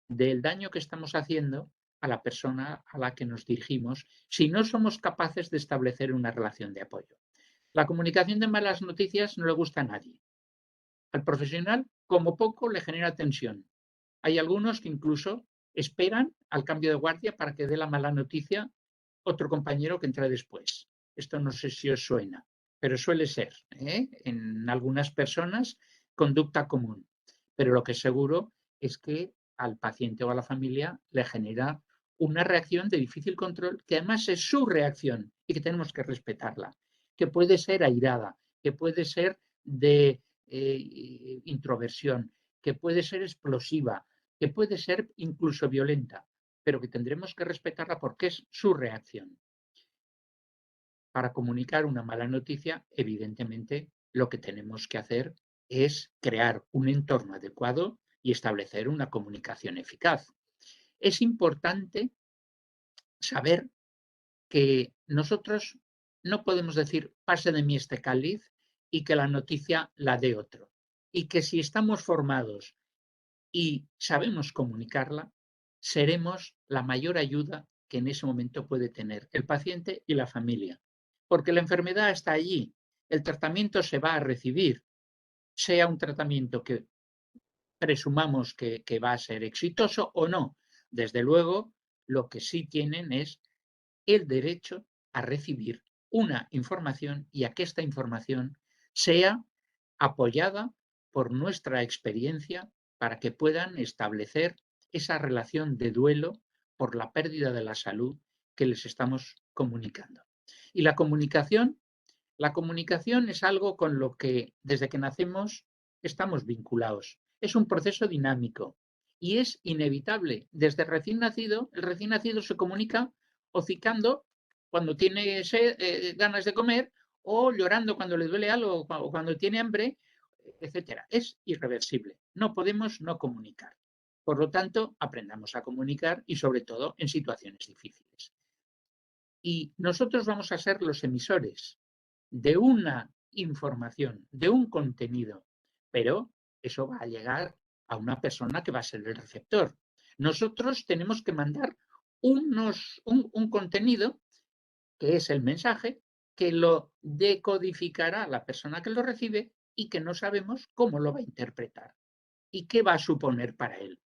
Speaker 1: del daño que estamos haciendo a la persona a la que nos dirigimos si no somos capaces de establecer una relación de apoyo. La comunicación de malas noticias no le gusta a nadie. Al profesional, como poco, le genera tensión. Hay algunos que incluso esperan al cambio de guardia para que dé la mala noticia otro compañero que entra después. Esto no sé si os suena, pero suele ser, en algunas personas, conducta común. Pero lo que es seguro es que al paciente o a la familia le genera una reacción de difícil control, que además es su reacción y que tenemos que respetarla, que puede ser airada, que puede ser de introversión, que puede ser explosiva, que puede ser incluso violenta, pero que tendremos que respetarla porque es su reacción. Para comunicar una mala noticia, evidentemente, lo que tenemos que hacer es crear un entorno adecuado y establecer una comunicación eficaz. Es importante saber que nosotros no podemos decir pase de mí este cáliz y que la noticia la dé otro. Y que si estamos formados y sabemos comunicarla, seremos la mayor ayuda que en ese momento puede tener el paciente y la familia. Porque la enfermedad está allí, el tratamiento se va a recibir, sea un tratamiento que presumamos que va a ser exitoso o no. Desde luego, lo que sí tienen es el derecho a recibir una información y a que esta información sea apoyada por nuestra experiencia para que puedan establecer esa relación de duelo por la pérdida de la salud que les estamos comunicando. Y la comunicación es algo con lo que desde que nacemos estamos vinculados. Es un proceso dinámico y es inevitable. Desde recién nacido, el recién nacido se comunica hocicando cuando tiene ganas de comer o llorando cuando le duele algo o cuando tiene hambre, etcétera. Es irreversible. No podemos no comunicar. Por lo tanto, aprendamos a comunicar y sobre todo en situaciones difíciles. Y nosotros vamos a ser los emisores de una información, de un contenido, pero eso va a llegar a una persona que va a ser el receptor. Nosotros tenemos que mandar un contenido, que es el mensaje, que lo decodificará la persona que lo recibe y que no sabemos cómo lo va a interpretar y qué va a suponer para él.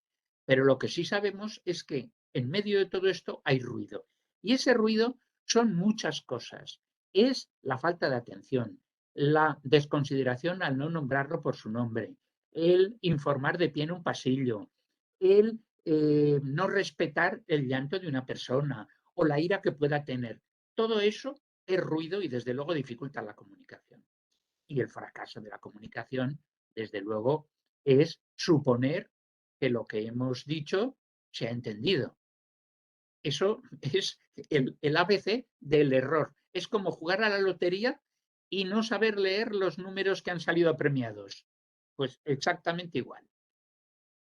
Speaker 1: Pero lo que sí sabemos es que en medio de todo esto hay ruido. Y ese ruido son muchas cosas. Es la falta de atención, la desconsideración al no nombrarlo por su nombre, el informar de pie en un pasillo, el no respetar el llanto de una persona o la ira que pueda tener. Todo eso es ruido y desde luego dificulta la comunicación. Y el fracaso de la comunicación, desde luego, es suponer que lo que hemos dicho se ha entendido. Eso es el ABC del error. Es como jugar a la lotería y no saber leer los números que han salido premiados. Pues exactamente igual.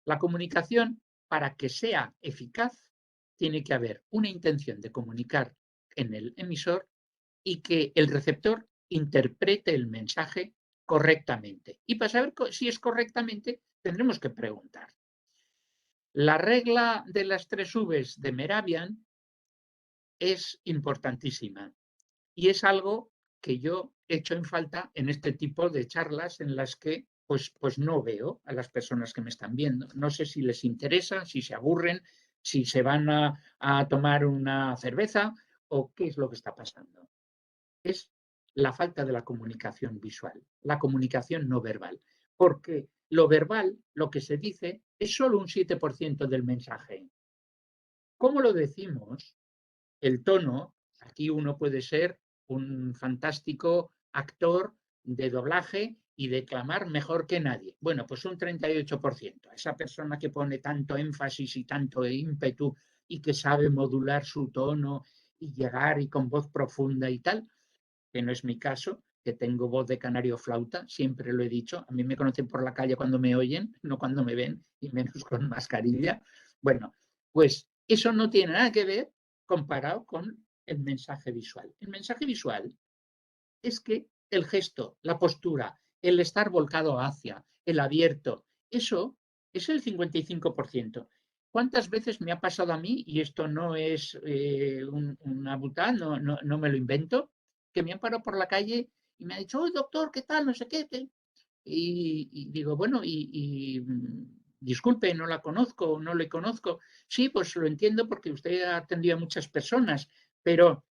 Speaker 1: La comunicación para que sea eficaz, tiene que haber una intención de comunicar en el emisor y que el receptor interprete el mensaje correctamente. Y para saber si es correctamente, tendremos que preguntar. La regla de las 3 Vs de Mehrabian es importantísima y es algo que yo echo en falta en este tipo de charlas en las que pues no veo a las personas que me están viendo. No sé si les interesa, si se aburren, si se van a tomar una cerveza o qué es lo que está pasando. Es la falta de la comunicación visual, la comunicación no verbal, porque lo verbal, lo que se dice, es solo un 7% del mensaje. ¿Cómo lo decimos? El tono, aquí uno puede ser un fantástico actor de doblaje y declamar mejor que nadie. Bueno, pues un 38%. Esa persona que pone tanto énfasis y tanto ímpetu y que sabe modular su tono y llegar y con voz profunda y tal, que no es mi caso, que tengo voz de canario flauta, siempre lo he dicho. A mí me conocen por la calle cuando me oyen, no cuando me ven, y menos con mascarilla. Bueno, pues eso no tiene nada que ver comparado con el mensaje visual. El mensaje visual es que el gesto, la postura, el estar volcado hacia, el abierto, eso es el 55%. ¿Cuántas veces me ha pasado a mí, y esto no es una butá, no me lo invento, que me han parado por la calle y me ha dicho, oh, doctor, ¿qué tal? No sé qué. Y digo, bueno, disculpe, no la conozco, no le conozco. Sí, pues lo entiendo porque usted ha atendido a muchas personas, pero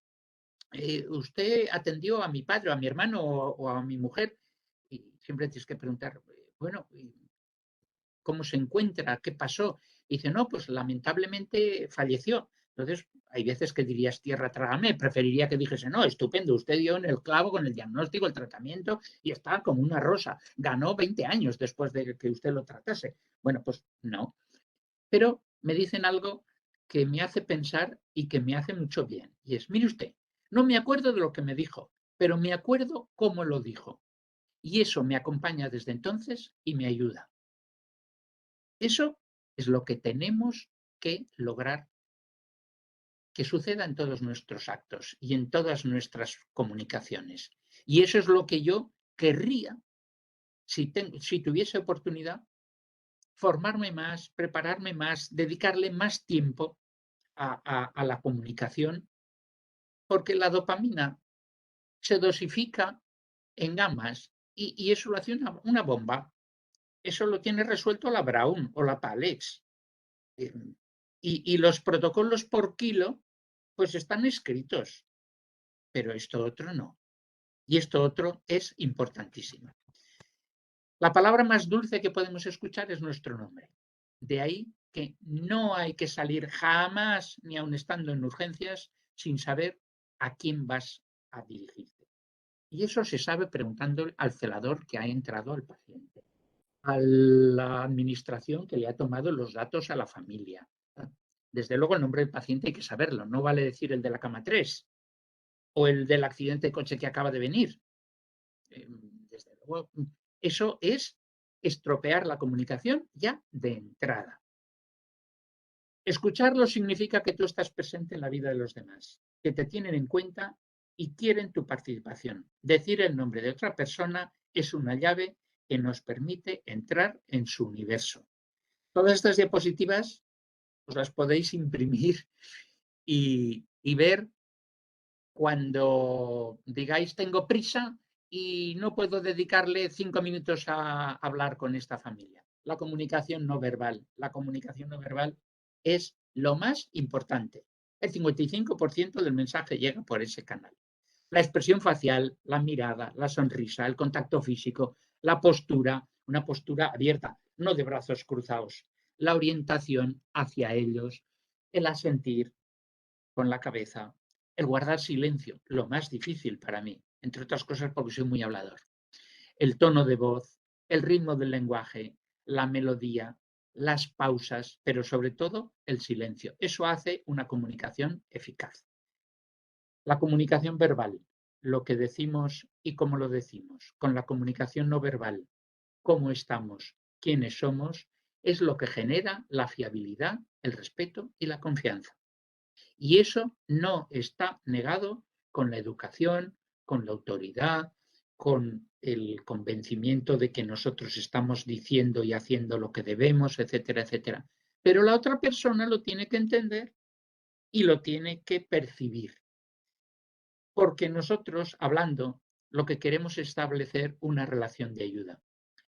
Speaker 1: usted atendió a mi padre, o a mi hermano o a mi mujer. Y siempre tienes que preguntar, bueno, ¿cómo se encuentra? ¿Qué pasó? Y dice, no, pues lamentablemente falleció. Entonces, hay veces que dirías, tierra, trágame. Preferiría que dijese, no, estupendo, usted dio en el clavo con el diagnóstico, el tratamiento y está como una rosa. Ganó 20 años después de que usted lo tratase. Bueno, pues no. Pero me dicen algo que me hace pensar y que me hace mucho bien. Y es, mire usted, no me acuerdo de lo que me dijo, pero me acuerdo cómo lo dijo. Y eso me acompaña desde entonces y me ayuda. Eso es lo que tenemos que lograr que suceda en todos nuestros actos y en todas nuestras comunicaciones. Y eso es lo que yo querría, si tuviese oportunidad, formarme más, prepararme más, dedicarle más tiempo a la comunicación, porque la dopamina se dosifica en gamas y eso lo hace una bomba. Eso lo tiene resuelto la Brown o la Palex. Eh, y los protocolos por kilo, pues están escritos, pero esto otro no. Y esto otro es importantísimo. La palabra más dulce que podemos escuchar es nuestro nombre. De ahí que no hay que salir jamás, ni aun estando en urgencias, sin saber a quién vas a dirigirte. Y eso se sabe preguntando al celador que ha entrado al paciente, a la administración que le ha tomado los datos a la familia. Desde luego el nombre del paciente hay que saberlo, no vale decir el de la cama 3 o el del accidente de coche que acaba de venir. Desde luego, eso es estropear la comunicación ya de entrada. Escucharlo significa que tú estás presente en la vida de los demás, que te tienen en cuenta y quieren tu participación. Decir el nombre de otra persona es una llave que nos permite entrar en su universo. Todas estas diapositivas os las podéis imprimir y ver cuando digáis tengo prisa y no puedo dedicarle 5 minutos a hablar con esta familia. La comunicación no verbal. La comunicación no verbal es lo más importante. El 55% del mensaje llega por ese canal. La expresión facial, la mirada, la sonrisa, el contacto físico, la postura, una postura abierta, no de brazos cruzados, la orientación hacia ellos, el asentir con la cabeza, el guardar silencio, lo más difícil para mí, entre otras cosas porque soy muy hablador, el tono de voz, el ritmo del lenguaje, la melodía, las pausas, pero sobre todo el silencio. Eso hace una comunicación eficaz. La comunicación verbal, lo que decimos y cómo lo decimos. Con la comunicación no verbal, cómo estamos, quiénes somos, es lo que genera la fiabilidad, el respeto y la confianza. Y eso no está negado con la educación, con la autoridad, con el convencimiento de que nosotros estamos diciendo y haciendo lo que debemos, etcétera, etcétera. Pero la otra persona lo tiene que entender y lo tiene que percibir. Porque nosotros, hablando, lo que queremos es establecer una relación de ayuda.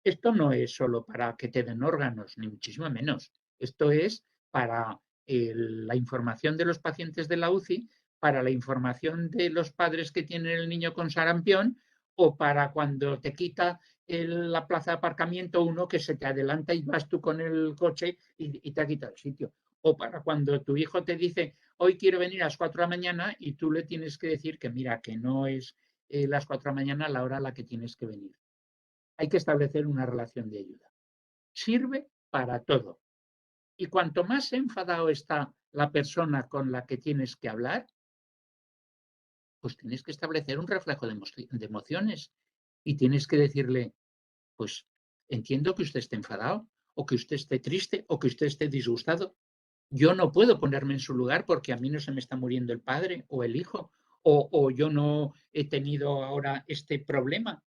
Speaker 1: Esto no es solo para que te den órganos, ni muchísimo menos. Esto es para la información de los pacientes de la UCI, para la información de los padres que tienen el niño con sarampión o para cuando te quita la plaza de aparcamiento uno que se te adelanta y vas tú con el coche y te ha quitado el sitio. O para cuando tu hijo te dice, hoy quiero venir a las 4 de la mañana y tú le tienes que decir que mira, que no es las 4 de la mañana la hora a la que tienes que venir. Hay que establecer una relación de ayuda. Sirve para todo. Y cuanto más enfadado está la persona con la que tienes que hablar, pues tienes que establecer un reflejo de emociones y tienes que decirle, pues entiendo que usted esté enfadado o que usted esté triste o que usted esté disgustado. Yo no puedo ponerme en su lugar porque a mí no se me está muriendo el padre o el hijo o yo no he tenido ahora este problema,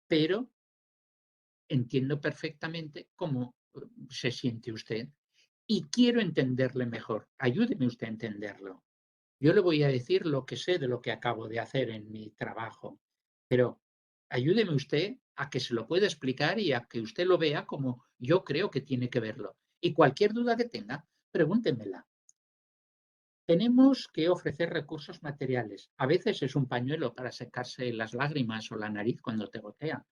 Speaker 1: pero entiendo perfectamente cómo se siente usted y quiero entenderle mejor. Ayúdeme usted a entenderlo. Yo le voy a decir lo que sé de lo que acabo de hacer en mi trabajo, pero ayúdeme usted a que se lo pueda explicar y a que usted lo vea como yo creo que tiene que verlo. Y cualquier duda que tenga, pregúntemela. Tenemos que ofrecer recursos materiales. A veces es un pañuelo para secarse las lágrimas o la nariz cuando te gotea.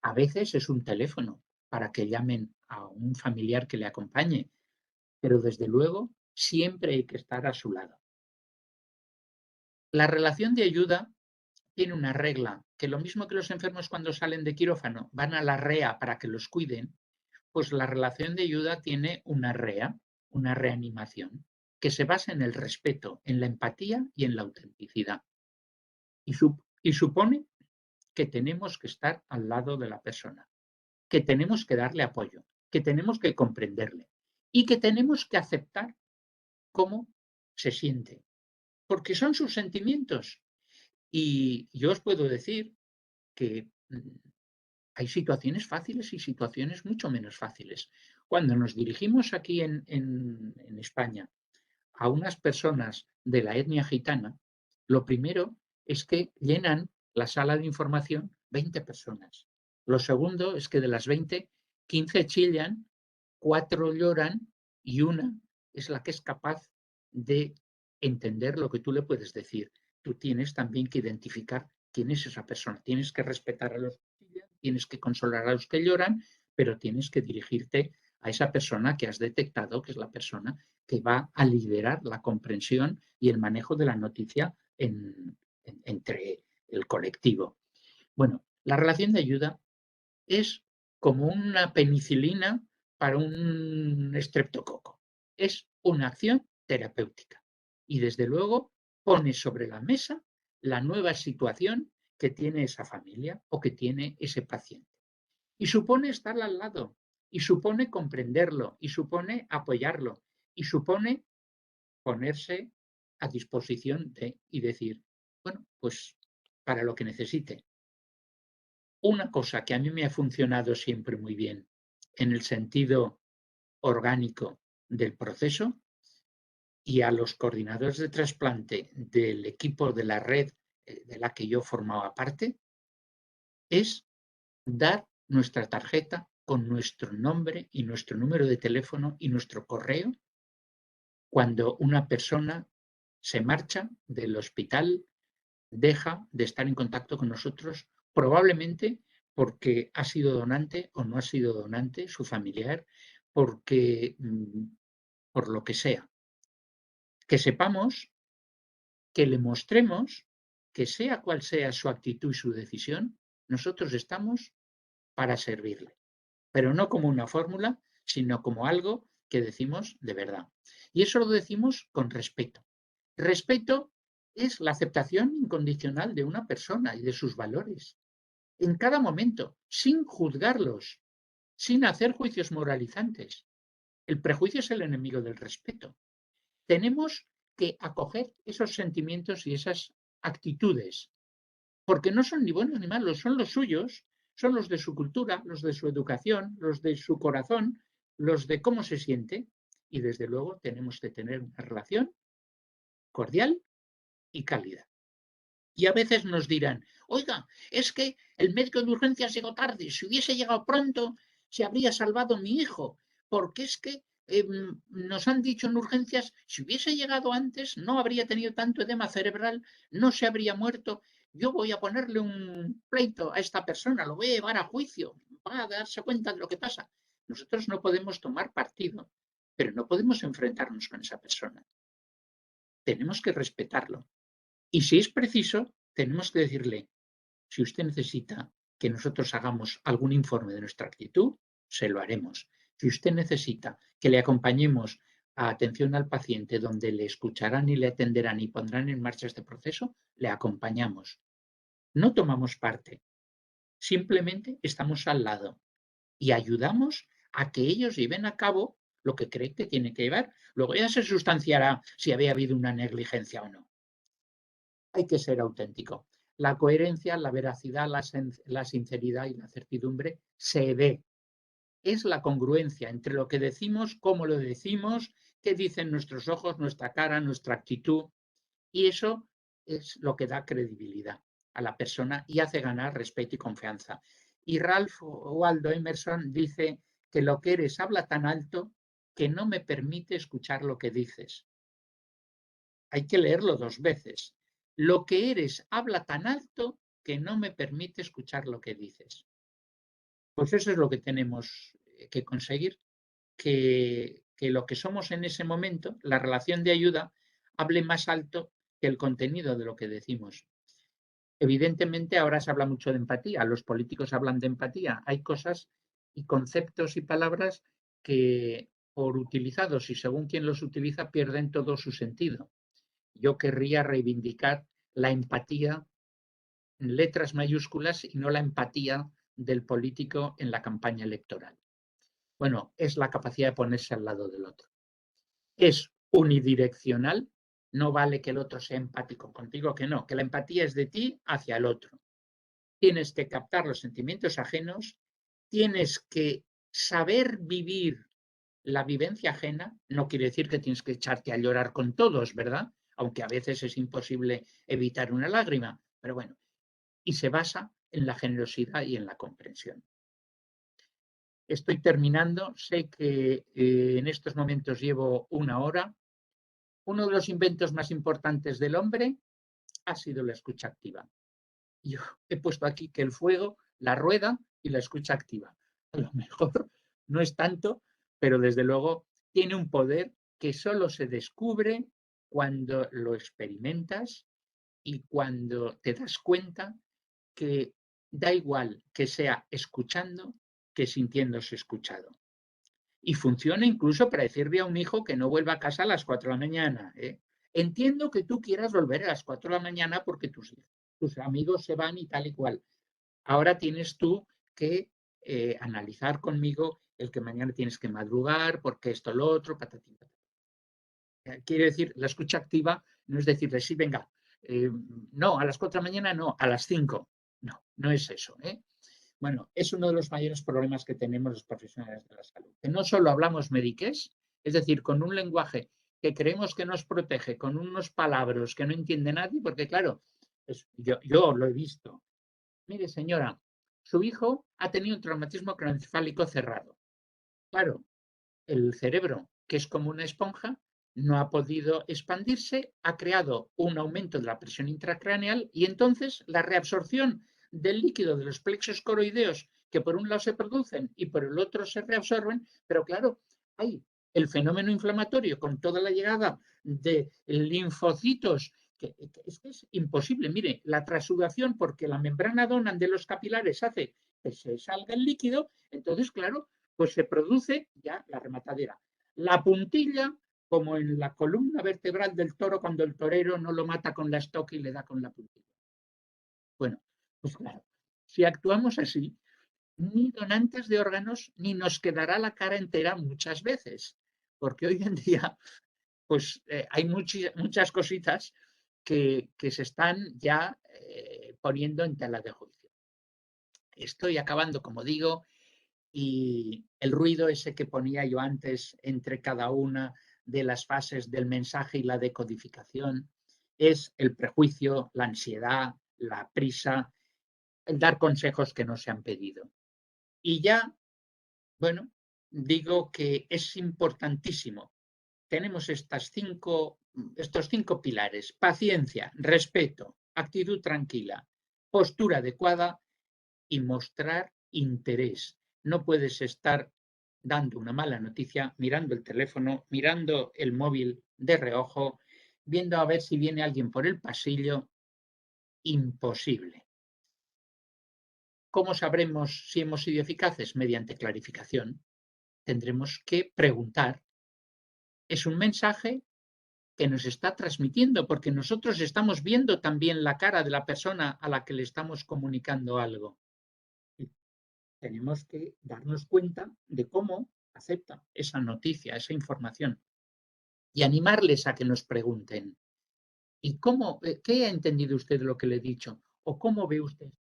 Speaker 1: A veces es un teléfono para que llamen a un familiar que le acompañe, pero desde luego siempre hay que estar a su lado. La relación de ayuda tiene una regla, que lo mismo que los enfermos cuando salen de quirófano van a la REA para que los cuiden, pues la relación de ayuda tiene una REA, una reanimación, que se basa en el respeto, en la empatía y en la autenticidad. Y supone que tenemos que estar al lado de la persona, que tenemos que darle apoyo, que tenemos que comprenderle y que tenemos que aceptar cómo se siente, porque son sus sentimientos. Y yo os puedo decir que hay situaciones fáciles y situaciones mucho menos fáciles. Cuando nos dirigimos aquí en España a unas personas de la etnia gitana, lo primero es que llenan la sala de información 20 personas. Lo segundo es que de las 20, 15 chillan, 4 lloran y una es la que es capaz de entender lo que tú le puedes decir. Tú tienes también que identificar quién es esa persona. Tienes que respetar a los que chillan, tienes que consolar a los que lloran, pero tienes que dirigirte a esa persona que has detectado, que es la persona que va a liderar la comprensión y el manejo de la noticia entre el colectivo. Bueno, la relación de ayuda es como una penicilina para un estreptococo. Es una acción terapéutica y desde luego pone sobre la mesa la nueva situación que tiene esa familia o que tiene ese paciente. Y supone estar al lado, y supone comprenderlo, y supone apoyarlo, y supone ponerse a disposición de y decir, bueno, pues para lo que necesite. Una cosa que a mí me ha funcionado siempre muy bien en el sentido orgánico del proceso y a los coordinadores de trasplante del equipo de la red de la que yo formaba parte es dar nuestra tarjeta con nuestro nombre y nuestro número de teléfono y nuestro correo cuando una persona se marcha del hospital, deja de estar en contacto con nosotros, probablemente porque ha sido donante o no ha sido donante su familiar, porque por lo que sea. Que sepamos, que le mostremos que sea cual sea su actitud y su decisión, nosotros estamos para servirle, pero no como una fórmula, sino como algo que decimos de verdad. Y eso lo decimos con respeto. Respeto es la aceptación incondicional de una persona y de sus valores, en cada momento, sin juzgarlos, sin hacer juicios moralizantes. El prejuicio es el enemigo del respeto. Tenemos que acoger esos sentimientos y esas actitudes, porque no son ni buenos ni malos, son los suyos, son los de su cultura, los de su educación, los de su corazón, los de cómo se siente, y desde luego tenemos que tener una relación cordial y cálida. Y a veces nos dirán, oiga, es que el médico de urgencias llegó tarde, si hubiese llegado pronto se habría salvado mi hijo, porque es que nos han dicho en urgencias, si hubiese llegado antes no habría tenido tanto edema cerebral, no se habría muerto, yo voy a ponerle un pleito a esta persona, lo voy a llevar a juicio, va a darse cuenta de lo que pasa. Nosotros no podemos tomar partido, pero no podemos enfrentarnos con esa persona. Tenemos que respetarlo. Y si es preciso, tenemos que decirle, si usted necesita que nosotros hagamos algún informe de nuestra actitud, se lo haremos. Si usted necesita que le acompañemos a atención al paciente donde le escucharán y le atenderán y pondrán en marcha este proceso, le acompañamos. No tomamos parte, simplemente estamos al lado y ayudamos a que ellos lleven a cabo lo que creen que tienen que llevar. Luego ya se sustanciará si había habido una negligencia o no. Hay que ser auténtico. La coherencia, la veracidad, la sinceridad y la certidumbre se ve. Es la congruencia entre lo que decimos, cómo lo decimos, qué dicen nuestros ojos, nuestra cara, nuestra actitud. Y eso es lo que da credibilidad a la persona y hace ganar respeto y confianza. Y Ralph Waldo Emerson dice que lo que eres habla tan alto que no me permite escuchar lo que dices. Hay que leerlo 2 veces. Lo que eres habla tan alto que no me permite escuchar lo que dices. Pues eso es lo que tenemos que conseguir, que lo que somos en ese momento, la relación de ayuda, hable más alto que el contenido de lo que decimos. Evidentemente ahora se habla mucho de empatía, los políticos hablan de empatía. Hay cosas y conceptos y palabras que por utilizados y según quien los utiliza pierden todo su sentido. Yo querría reivindicar la empatía en letras mayúsculas y no la empatía del político en la campaña electoral. Bueno, es la capacidad de ponerse al lado del otro. Es unidireccional, no vale que el otro sea empático contigo, que no, que la empatía es de ti hacia el otro. Tienes que captar los sentimientos ajenos, tienes que saber vivir la vivencia ajena, no quiere decir que tienes que echarte a llorar con todos, ¿verdad? Aunque a veces es imposible evitar una lágrima, pero bueno, y se basa en la generosidad y en la comprensión. Estoy terminando, sé que en estos momentos llevo 1 hora. Uno de los inventos más importantes del hombre ha sido la escucha activa. Yo he puesto aquí que el fuego, la rueda y la escucha activa. A lo mejor no es tanto, pero desde luego tiene un poder que solo se descubre cuando lo experimentas y cuando te das cuenta que da igual que sea escuchando que sintiéndose escuchado. Y funciona incluso para decirle a un hijo que no vuelva a casa a las 4 de la mañana. Entiendo que tú quieras volver a las 4 de la mañana porque tus amigos se van y tal y cual. Ahora tienes tú que analizar conmigo el que mañana tienes que madrugar, porque esto, lo otro, patatín, patatín. Quiere decir, la escucha activa no es decirle, sí, venga, no, a las 4 de la mañana no, a las 5. No, no es eso. Bueno, es uno de los mayores problemas que tenemos los profesionales de la salud. Que no solo hablamos mediqués, es decir, con un lenguaje que creemos que nos protege, con unos palabras que no entiende nadie, porque claro, yo lo he visto. Mire, señora, su hijo ha tenido un traumatismo craneoencefálico cerrado. Claro, el cerebro, que es como una esponja, no ha podido expandirse, ha creado un aumento de la presión intracraneal y entonces la reabsorción del líquido de los plexos coroideos, que por un lado se producen y por el otro se reabsorben, pero claro, hay el fenómeno inflamatorio con toda la llegada de linfocitos, que es imposible. Mire, la transudación, porque la membrana Donan de los capilares hace que se salga el líquido, entonces, claro, pues se produce ya la rematadera. La puntilla, como en la columna vertebral del toro cuando el torero no lo mata con la estoca y le da con la puntilla. Bueno, pues claro, si actuamos así, ni donantes de órganos, ni nos quedará la cara entera muchas veces, porque hoy en día pues hay muchas cositas que se están ya poniendo en tela de juicio. Estoy acabando, como digo, y el ruido ese que ponía yo antes entre cada una de las fases del mensaje y la decodificación es el prejuicio, la ansiedad, la prisa, el dar consejos que no se han pedido. Y ya, bueno, digo que es importantísimo. Tenemos estos 5 pilares: paciencia, respeto, actitud tranquila, postura adecuada y mostrar interés. No puedes estar dando una mala noticia, mirando el teléfono, mirando el móvil de reojo, viendo a ver si viene alguien por el pasillo. Imposible. ¿Cómo sabremos si hemos sido eficaces? Mediante clarificación. Tendremos que preguntar. Es un mensaje que nos está transmitiendo, porque nosotros estamos viendo también la cara de la persona a la que le estamos comunicando algo. Y tenemos que darnos cuenta de cómo acepta esa noticia, esa información, y animarles a que nos pregunten: ¿y cómo, qué ha entendido usted de lo que le he dicho? ¿O cómo ve usted?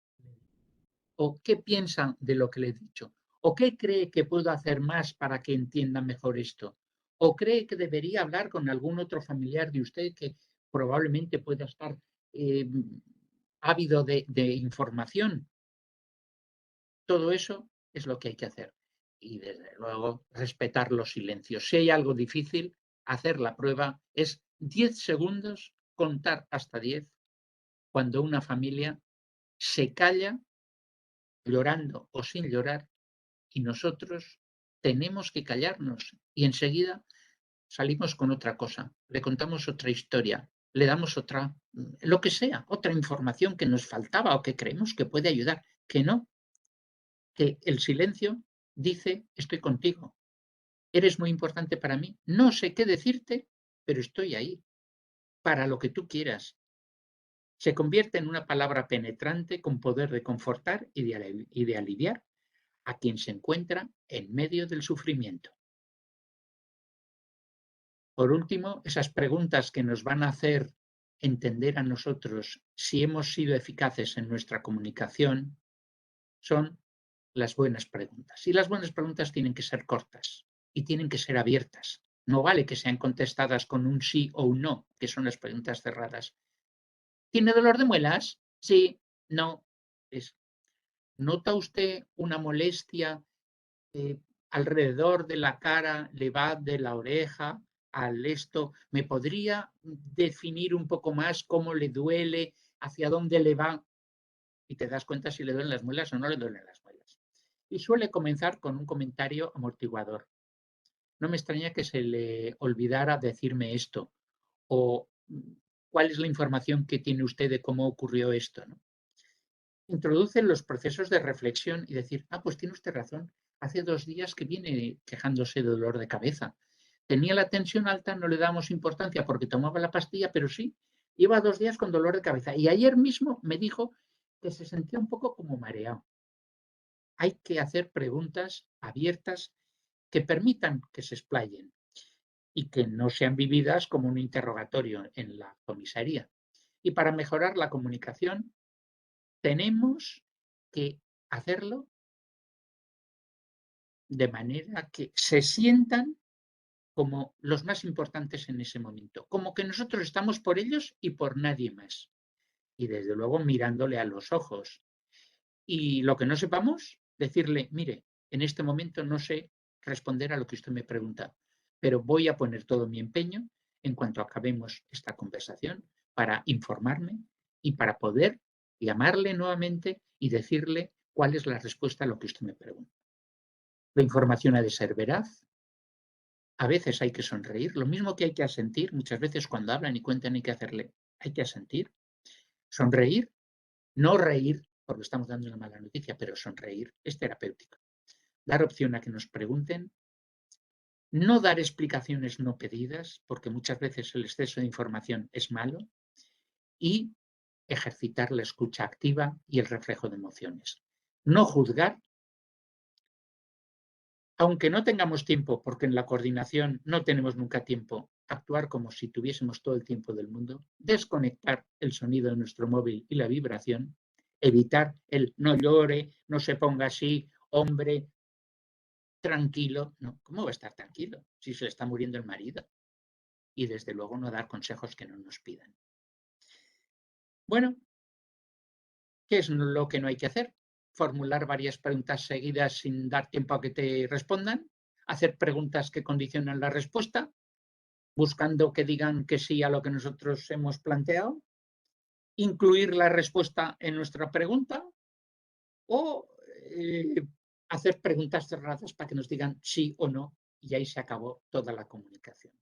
Speaker 1: ¿O qué piensa de lo que le he dicho? ¿O qué cree que puedo hacer más para que entienda mejor esto? ¿O cree que debería hablar con algún otro familiar de usted que probablemente pueda estar eh, ávido de información? Todo eso es lo que hay que hacer. Y desde luego respetar los silencios. Si hay algo difícil, hacer la prueba es 10 segundos, contar hasta 10 cuando una familia se calla, llorando o sin llorar, y nosotros tenemos que callarnos y enseguida salimos con otra cosa, le contamos otra historia, le damos otra, lo que sea, otra información que nos faltaba o que creemos que puede ayudar, que no, que el silencio dice: estoy contigo, eres muy importante para mí, no sé qué decirte, pero estoy ahí, para lo que tú quieras. Se convierte en una palabra penetrante con poder de confortar y de aliviar a quien se encuentra en medio del sufrimiento. Por último, esas preguntas que nos van a hacer entender a nosotros si hemos sido eficaces en nuestra comunicación son las buenas preguntas. Y las buenas preguntas tienen que ser cortas y tienen que ser abiertas. No vale que sean contestadas con un sí o un no, que son las preguntas cerradas. ¿Tiene dolor de muelas? Sí, no. Es, ¿nota usted una molestia eh, alrededor de la cara, le va de la oreja al esto? ¿Me podría definir un poco más cómo le duele, hacia dónde le va? Y te das cuenta si le duelen las muelas o no le duelen las muelas. Y suele comenzar con un comentario amortiguador. No me extraña que se le olvidara decirme esto, o cuál es la información que tiene usted de cómo ocurrió esto, ¿no? Introducen los procesos de reflexión y decir: ah, pues tiene usted razón, hace 2 días que viene quejándose de dolor de cabeza. Tenía la tensión alta, no le damos importancia porque tomaba la pastilla, pero sí, lleva 2 días con dolor de cabeza. Y ayer mismo me dijo que se sentía un poco como mareado. Hay que hacer preguntas abiertas que permitan que se explayen y que no sean vividas como un interrogatorio en la comisaría. Y para mejorar la comunicación, tenemos que hacerlo de manera que se sientan como los más importantes en ese momento, como que nosotros estamos por ellos y por nadie más. Y desde luego mirándole a los ojos. Y lo que no sepamos, decirle: mire, en este momento no sé responder a lo que usted me pregunta, pero voy a poner todo mi empeño en cuanto acabemos esta conversación para informarme y para poder llamarle nuevamente y decirle cuál es la respuesta a lo que usted me pregunta. La información ha de ser veraz. A veces hay que sonreír, lo mismo que hay que asentir. Muchas veces cuando hablan y cuentan hay que asentir, sonreír, no reír porque estamos dando una mala noticia, pero sonreír es terapéutico. Dar opción a que nos pregunten, no dar explicaciones no pedidas, porque muchas veces el exceso de información es malo, y ejercitar la escucha activa y el reflejo de emociones. No juzgar, aunque no tengamos tiempo, porque en la coordinación no tenemos nunca tiempo, actuar como si tuviésemos todo el tiempo del mundo, desconectar el sonido de nuestro móvil y la vibración, evitar el no llore, no se ponga así, hombre, tranquilo. No, ¿cómo va a estar tranquilo si se le está muriendo el marido? Y desde luego no dar consejos que no nos pidan. Bueno, ¿qué es lo que no hay que hacer? Formular varias preguntas seguidas sin dar tiempo a que te respondan, hacer preguntas que condicionan la respuesta, buscando que digan que sí a lo que nosotros hemos planteado, incluir la respuesta en nuestra pregunta o hacer preguntas cerradas para que nos digan sí o no y ahí se acabó toda la comunicación.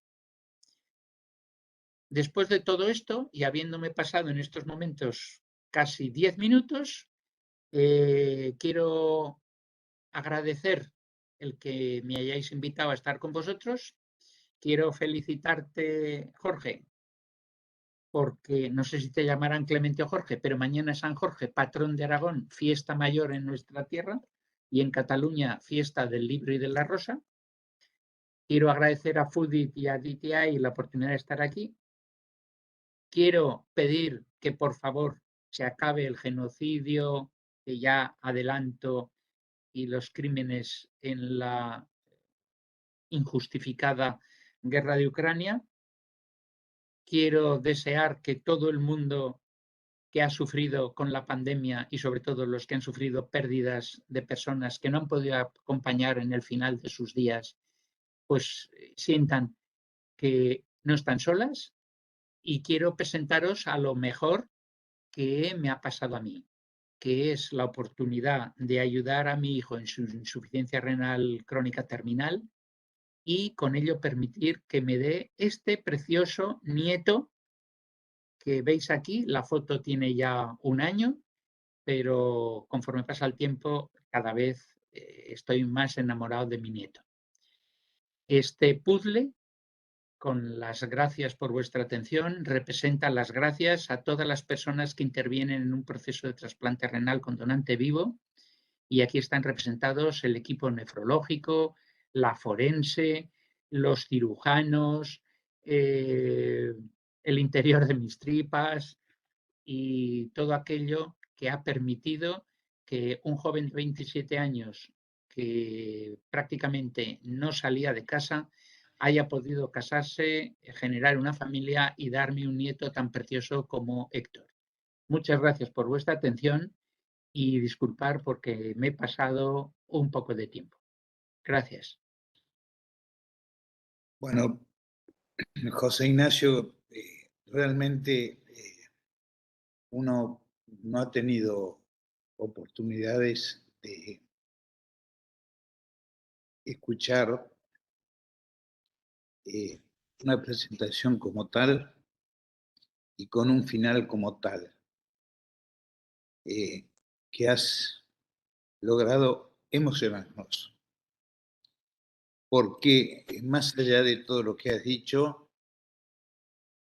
Speaker 1: Después de todo esto y habiéndome pasado en estos momentos casi 10 minutos, quiero agradecer el que me hayáis invitado a estar con vosotros. Quiero felicitarte, Jorge, porque no sé si te llamarán Clemente o Jorge, pero mañana es San Jorge, patrón de Aragón, fiesta mayor en nuestra tierra, y en Cataluña, fiesta del libro y de la rosa. Quiero agradecer a Foodit y a DTI la oportunidad de estar aquí. Quiero pedir que por favor se acabe el genocidio, que ya adelanto, y los crímenes en la injustificada guerra de Ucrania. Quiero desear que todo el mundo que ha sufrido con la pandemia y sobre todo los que han sufrido pérdidas de personas que no han podido acompañar en el final de sus días, pues sientan que no están solas y quiero presentaros a lo mejor que me ha pasado a mí, que es la oportunidad de ayudar a mi hijo en su insuficiencia renal crónica terminal y con ello permitir que me dé este precioso nieto que veis aquí. La foto tiene ya un año, pero conforme pasa el tiempo, cada vez estoy más enamorado de mi nieto. Este puzzle, con las gracias por vuestra atención, representa las gracias a todas las personas que intervienen en un proceso de trasplante renal con donante vivo. Y aquí están representados el equipo nefrológico, la forense, los cirujanos, el interior de mis tripas y todo aquello que ha permitido que un joven de 27 años que prácticamente no salía de casa haya podido casarse, generar una familia y darme un nieto tan precioso como Héctor. Muchas gracias por vuestra atención y disculpar porque me he pasado un poco de tiempo. Gracias.
Speaker 3: Bueno, José Ignacio, realmente uno no ha tenido oportunidades de escuchar una presentación como tal y con un final como tal, que has logrado emocionarnos. Porque más allá de todo lo que has dicho,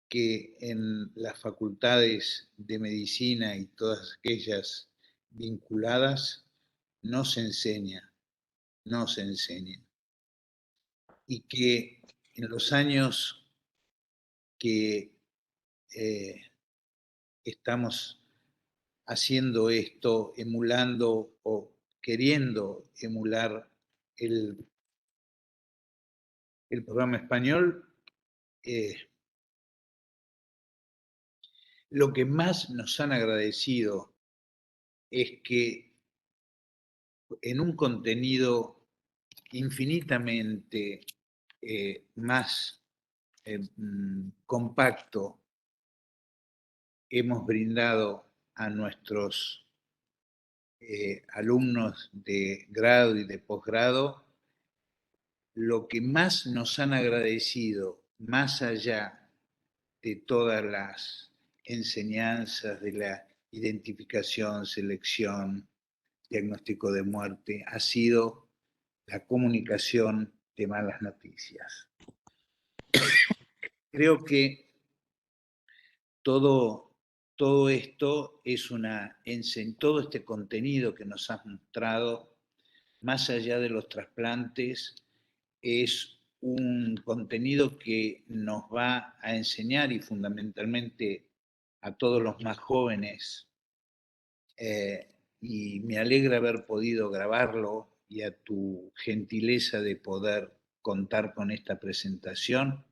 Speaker 3: que en las facultades de medicina y todas aquellas vinculadas no se enseña, no se enseña. Y que en los años que estamos haciendo esto, emulando o queriendo emular el programa español, lo que más nos han agradecido es que en un contenido infinitamente más compacto hemos brindado a nuestros alumnos de grado y de posgrado lo que más nos han agradecido, más allá de todas las enseñanzas de la identificación, selección, diagnóstico de muerte, ha sido la comunicación de malas noticias. Creo que todo esto es todo este contenido que nos has mostrado más allá de los trasplantes, es un contenido que nos va a enseñar y fundamentalmente a todos los más jóvenes, y me alegra haber podido grabarlo y a tu gentileza de poder contar con esta presentación.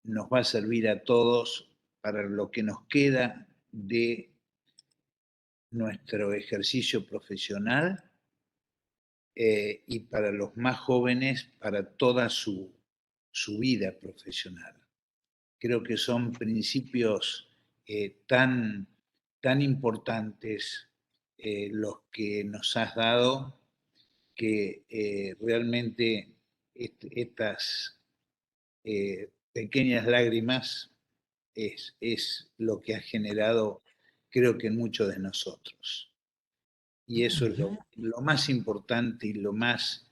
Speaker 3: Nos va a servir a todos para lo que nos queda de nuestro ejercicio profesional, y para los más jóvenes, para toda su vida profesional. Creo que son principios tan importantes los que nos has dado, que realmente estas pequeñas lágrimas es lo que ha generado, creo que en muchos de nosotros. Y eso es lo más importante y lo más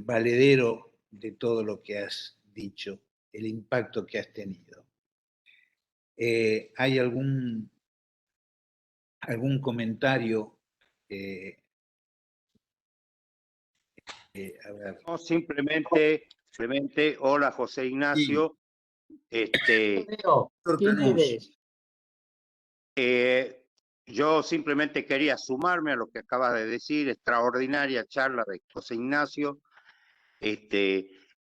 Speaker 3: valedero de todo lo que has dicho, el impacto que has tenido. ¿Hay algún comentario? A ver.
Speaker 4: No, simplemente, hola José Ignacio.
Speaker 1: ¿Quién eres?
Speaker 4: Yo simplemente quería sumarme a lo que acabas de decir, extraordinaria charla de José Ignacio.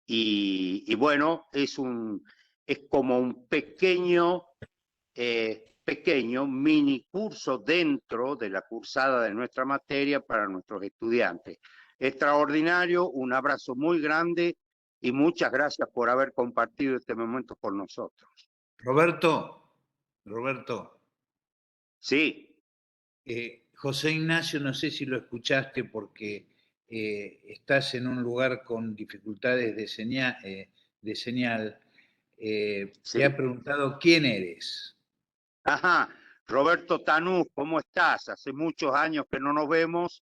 Speaker 4: Y bueno, es como un pequeño mini curso dentro de la cursada de nuestra materia para nuestros estudiantes. Extraordinario, un abrazo muy grande y muchas gracias por haber compartido este momento con nosotros.
Speaker 3: Roberto.
Speaker 4: Sí.
Speaker 3: José Ignacio, no sé si lo escuchaste porque estás en un lugar con dificultades de señal.
Speaker 4: Sí.
Speaker 3: Te ha preguntado quién eres.
Speaker 4: Ajá, Roberto Tanús, ¿cómo estás? Hace muchos años que no nos vemos.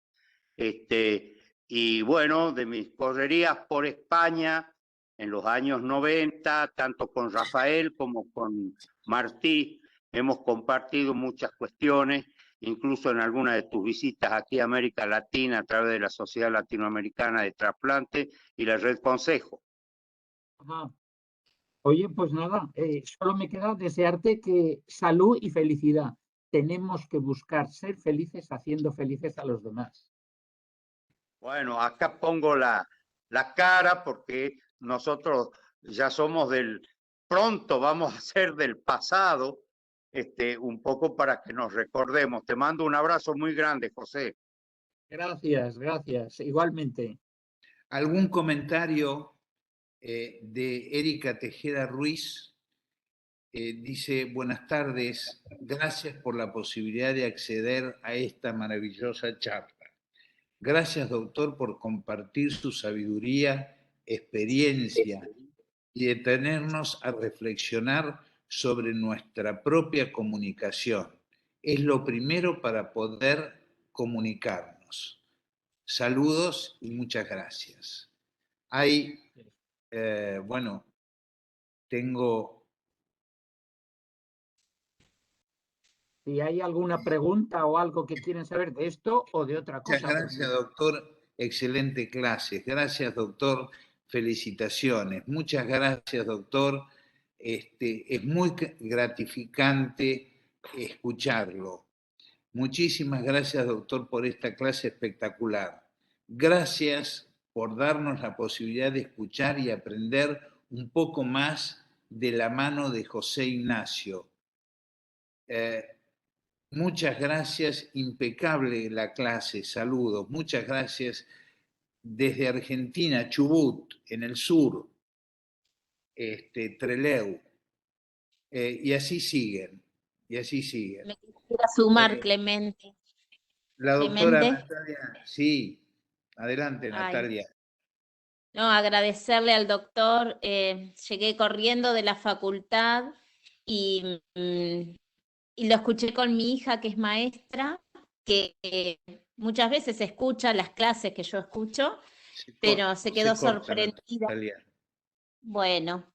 Speaker 4: Y bueno, de mis correrías por España en los años 90, tanto con Rafael como con Martí, hemos compartido muchas cuestiones, incluso en algunas de tus visitas aquí a América Latina a través de la Sociedad Latinoamericana de Trasplante y la Red Consejo.
Speaker 1: Ajá. Oye, pues nada, solo me queda desearte que salud y felicidad. Tenemos que buscar ser felices haciendo felices a los demás.
Speaker 4: Bueno, acá pongo la cara porque nosotros ya somos pronto vamos a ser del pasado, un poco para que nos recordemos. Te mando un abrazo muy grande, José.
Speaker 1: Gracias, igualmente.
Speaker 3: ¿Algún comentario de Erika Tejeda Ruiz? Dice, buenas tardes, gracias por la posibilidad de acceder a esta maravillosa charla. Gracias, doctor, por compartir su sabiduría, experiencia y detenernos a reflexionar sobre nuestra propia comunicación. Es lo primero para poder comunicarnos. Saludos y muchas gracias. Bueno, tengo...
Speaker 1: Si hay alguna pregunta o algo que quieren saber de esto o de otra cosa.
Speaker 3: Muchas gracias, doctor. Excelente clase. Gracias, doctor. Felicitaciones. Muchas gracias, doctor. Es muy gratificante escucharlo. Muchísimas gracias, doctor, por esta clase espectacular. Gracias por darnos la posibilidad de escuchar y aprender un poco más de la mano de José Ignacio. Muchas gracias, impecable la clase, saludos. Muchas gracias desde Argentina, Chubut, en el sur, Trelew. Y así siguen,
Speaker 5: Me quisiera sumar, Clemente.
Speaker 3: La doctora
Speaker 5: Clemente.
Speaker 3: Natalia, sí, adelante Natalia.
Speaker 5: Ay. No, agradecerle al doctor. Llegué corriendo de la facultad y lo escuché con mi hija, que es maestra, que muchas veces escucha las clases que yo escucho, pero se quedó sorprendida. Bueno,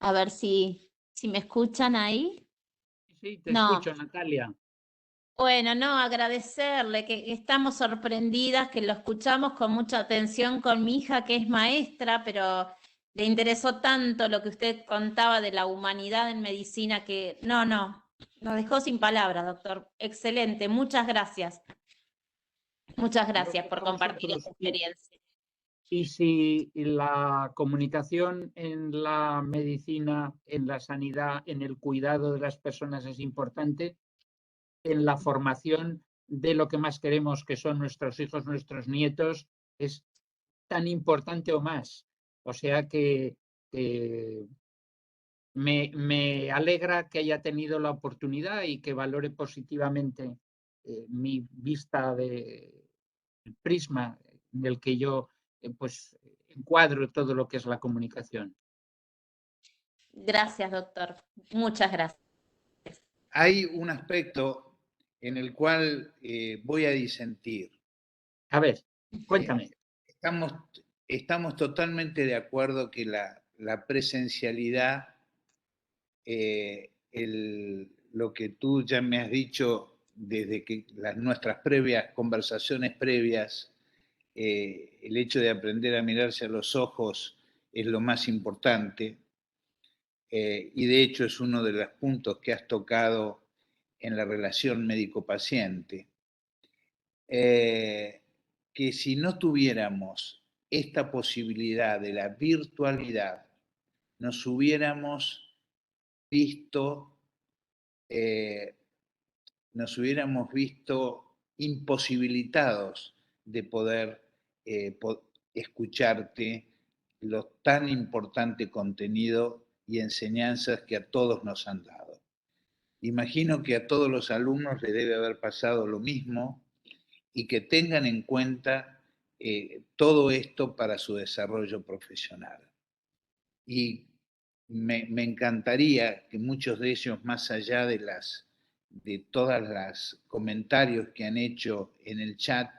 Speaker 5: a ver si me escuchan ahí.
Speaker 1: Sí, te escucho, Natalia.
Speaker 5: Bueno, no, agradecerle que estamos sorprendidas, que lo escuchamos con mucha atención con mi hija que es maestra, pero le interesó tanto lo que usted contaba de la humanidad en medicina que nos dejó sin palabras, doctor. Excelente, muchas gracias. Muchas gracias por
Speaker 1: A
Speaker 5: compartir
Speaker 1: vosotros.
Speaker 5: esa experiencia.
Speaker 1: Y si la comunicación en la medicina, en la sanidad, en el cuidado de las personas es importante, en la formación de lo que más queremos, que son nuestros hijos, nuestros nietos, es tan importante o más. O sea que me alegra que haya tenido la oportunidad y que valore positivamente mi vista de prisma en el que yo pues encuadro todo lo que es la comunicación.
Speaker 5: Gracias, doctor. Muchas gracias.
Speaker 3: Hay un aspecto en el cual voy a disentir.
Speaker 1: A ver, cuéntame.
Speaker 3: Estamos totalmente de acuerdo que la presencialidad, lo que tú ya me has dicho desde que nuestras conversaciones previas, el hecho de aprender a mirarse a los ojos es lo más importante, y de hecho es uno de los puntos que has tocado en la relación médico-paciente. Que si no tuviéramos esta posibilidad de la virtualidad, nos hubiéramos visto, imposibilitados de poder escucharte lo tan importante contenido y enseñanzas que a todos nos han dado. Imagino que a todos los alumnos les debe haber pasado lo mismo, y que tengan en cuenta todo esto para su desarrollo profesional. Y me encantaría que muchos de ellos, más allá de todos los comentarios que han hecho en el chat,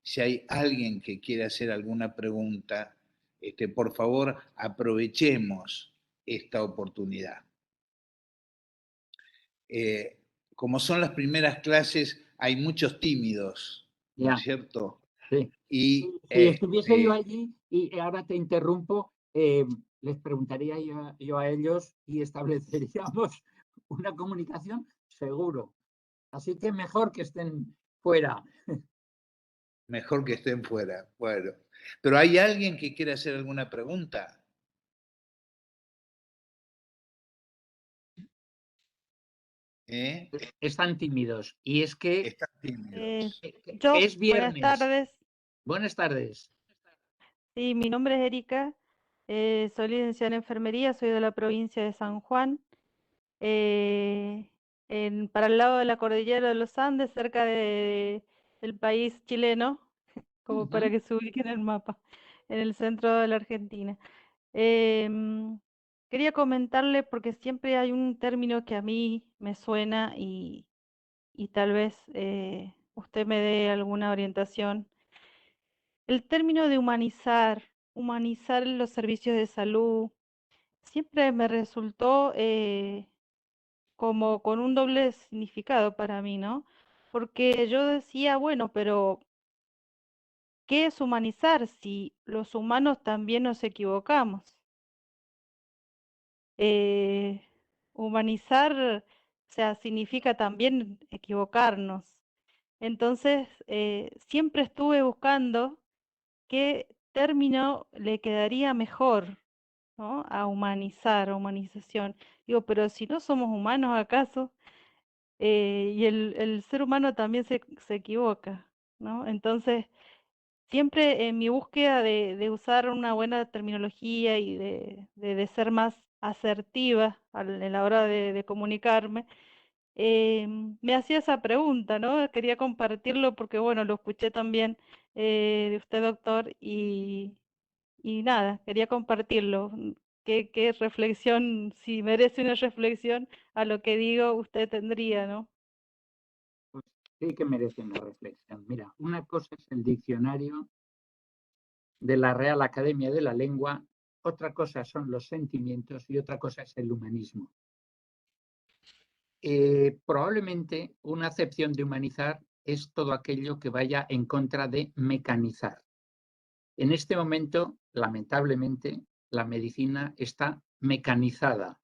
Speaker 3: si hay alguien que quiera hacer alguna pregunta, por favor, aprovechemos esta oportunidad. Como son las primeras clases, hay muchos tímidos, ¿no es cierto?
Speaker 1: Sí.
Speaker 3: Y,
Speaker 1: si estuviese yo allí, y ahora te interrumpo, les preguntaría yo a ellos y estableceríamos una comunicación seguro. Así que mejor que estén fuera.
Speaker 3: Mejor que estén fuera. Bueno, pero ¿hay alguien que quiera hacer alguna pregunta?
Speaker 1: Están tímidos. Y es que
Speaker 3: Están tímidos.
Speaker 2: Yo,
Speaker 1: es
Speaker 2: buenas
Speaker 1: viernes.
Speaker 2: tardes.
Speaker 1: Buenas tardes.
Speaker 2: Sí, mi nombre es Erika. Soy licenciada en enfermería, soy de la provincia de San Juan. Para el lado de la cordillera de los Andes, cerca del país chileno, como para que se ubiquen en el mapa, en el centro de la Argentina. Quería comentarle porque siempre hay un término que a mí me suena y tal vez usted me dé alguna orientación. El término de humanizar los servicios de salud, siempre me resultó como con un doble significado para mí, ¿no? Porque yo decía, bueno, pero ¿qué es humanizar si los humanos también nos equivocamos? Humanizar, o sea, significa también equivocarnos. Entonces, siempre estuve buscando qué término le quedaría mejor, ¿no? A humanizar, a humanización. Digo, pero si no somos humanos, ¿acaso? Y el ser humano también se equivoca, ¿no? Entonces, siempre en mi búsqueda de usar una buena terminología y de ser más asertiva en la hora de comunicarme, me hacía esa pregunta, ¿no? Quería compartirlo porque, bueno, lo escuché también de usted, doctor, y nada, quería compartirlo. ¿Qué reflexión, si merece una reflexión a lo que digo, usted tendría, ¿no?
Speaker 1: Pues sí que merece una reflexión. Mira, una cosa es el diccionario de la Real Academia de la Lengua, otra cosa son los sentimientos y otra cosa es el humanismo. Probablemente una acepción de humanizar es todo aquello que vaya en contra de mecanizar. En este momento, lamentablemente, la medicina está mecanizada,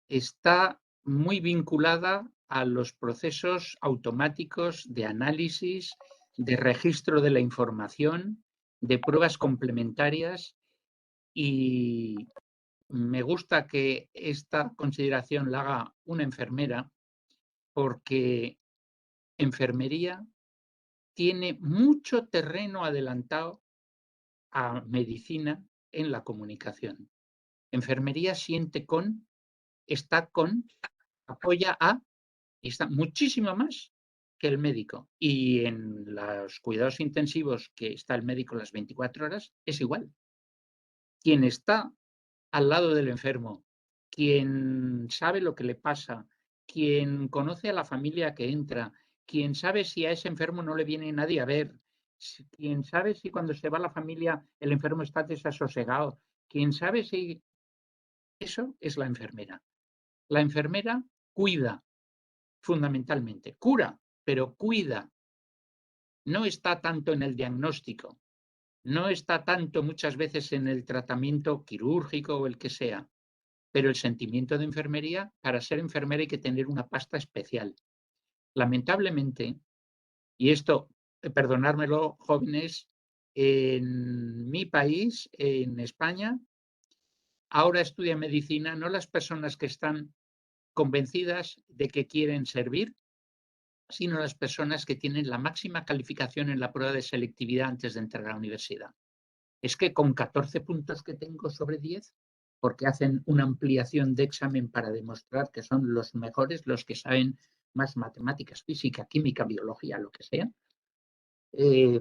Speaker 1: está muy vinculada a los procesos automáticos de análisis, de registro de la información, de pruebas complementarias, y me gusta que esta consideración la haga una enfermera, porque enfermería tiene mucho terreno adelantado a medicina en la comunicación. Enfermería siente con, está con, apoya a, y está muchísimo más que el médico. Y en los cuidados intensivos, que está el médico las 24 horas, es igual. Quien está al lado del enfermo, quien sabe lo que le pasa, quien conoce a la familia que entra, quien sabe si a ese enfermo no le viene nadie a ver, quien sabe si cuando se va la familia el enfermo está desasosegado, quien sabe si... Eso es la enfermera. La enfermera cuida, fundamentalmente. Cura, pero cuida. No está tanto en el diagnóstico, no está tanto muchas veces en el tratamiento quirúrgico o el que sea. Pero el sentimiento de enfermería, para ser enfermera hay que tener una pasta especial. Lamentablemente, y esto, perdonármelo, jóvenes, en mi país, en España, ahora estudian medicina no las personas que están convencidas de que quieren servir, sino las personas que tienen la máxima calificación en la prueba de selectividad antes de entrar a la universidad. Es que con 14 puntos que tengo sobre 10, porque hacen una ampliación de examen para demostrar que son los mejores, los que saben más matemáticas, física, química, biología, lo que sea,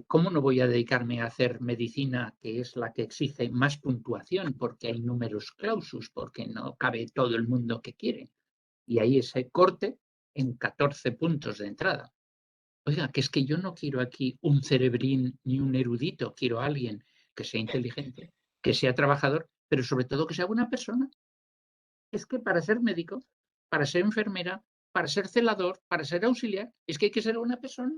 Speaker 1: ¿cómo no voy a dedicarme a hacer medicina, que es la que exige más puntuación, porque hay numerus clausus, porque no cabe todo el mundo que quiere? Y ahí ese corte en 14 puntos de entrada. Oiga, que es que yo no quiero aquí un cerebrín ni un erudito, quiero a alguien que sea inteligente, que sea trabajador, pero sobre todo que sea buena persona. Es que para ser médico, para ser enfermera, para ser celador, para ser auxiliar, es que hay que ser buena persona.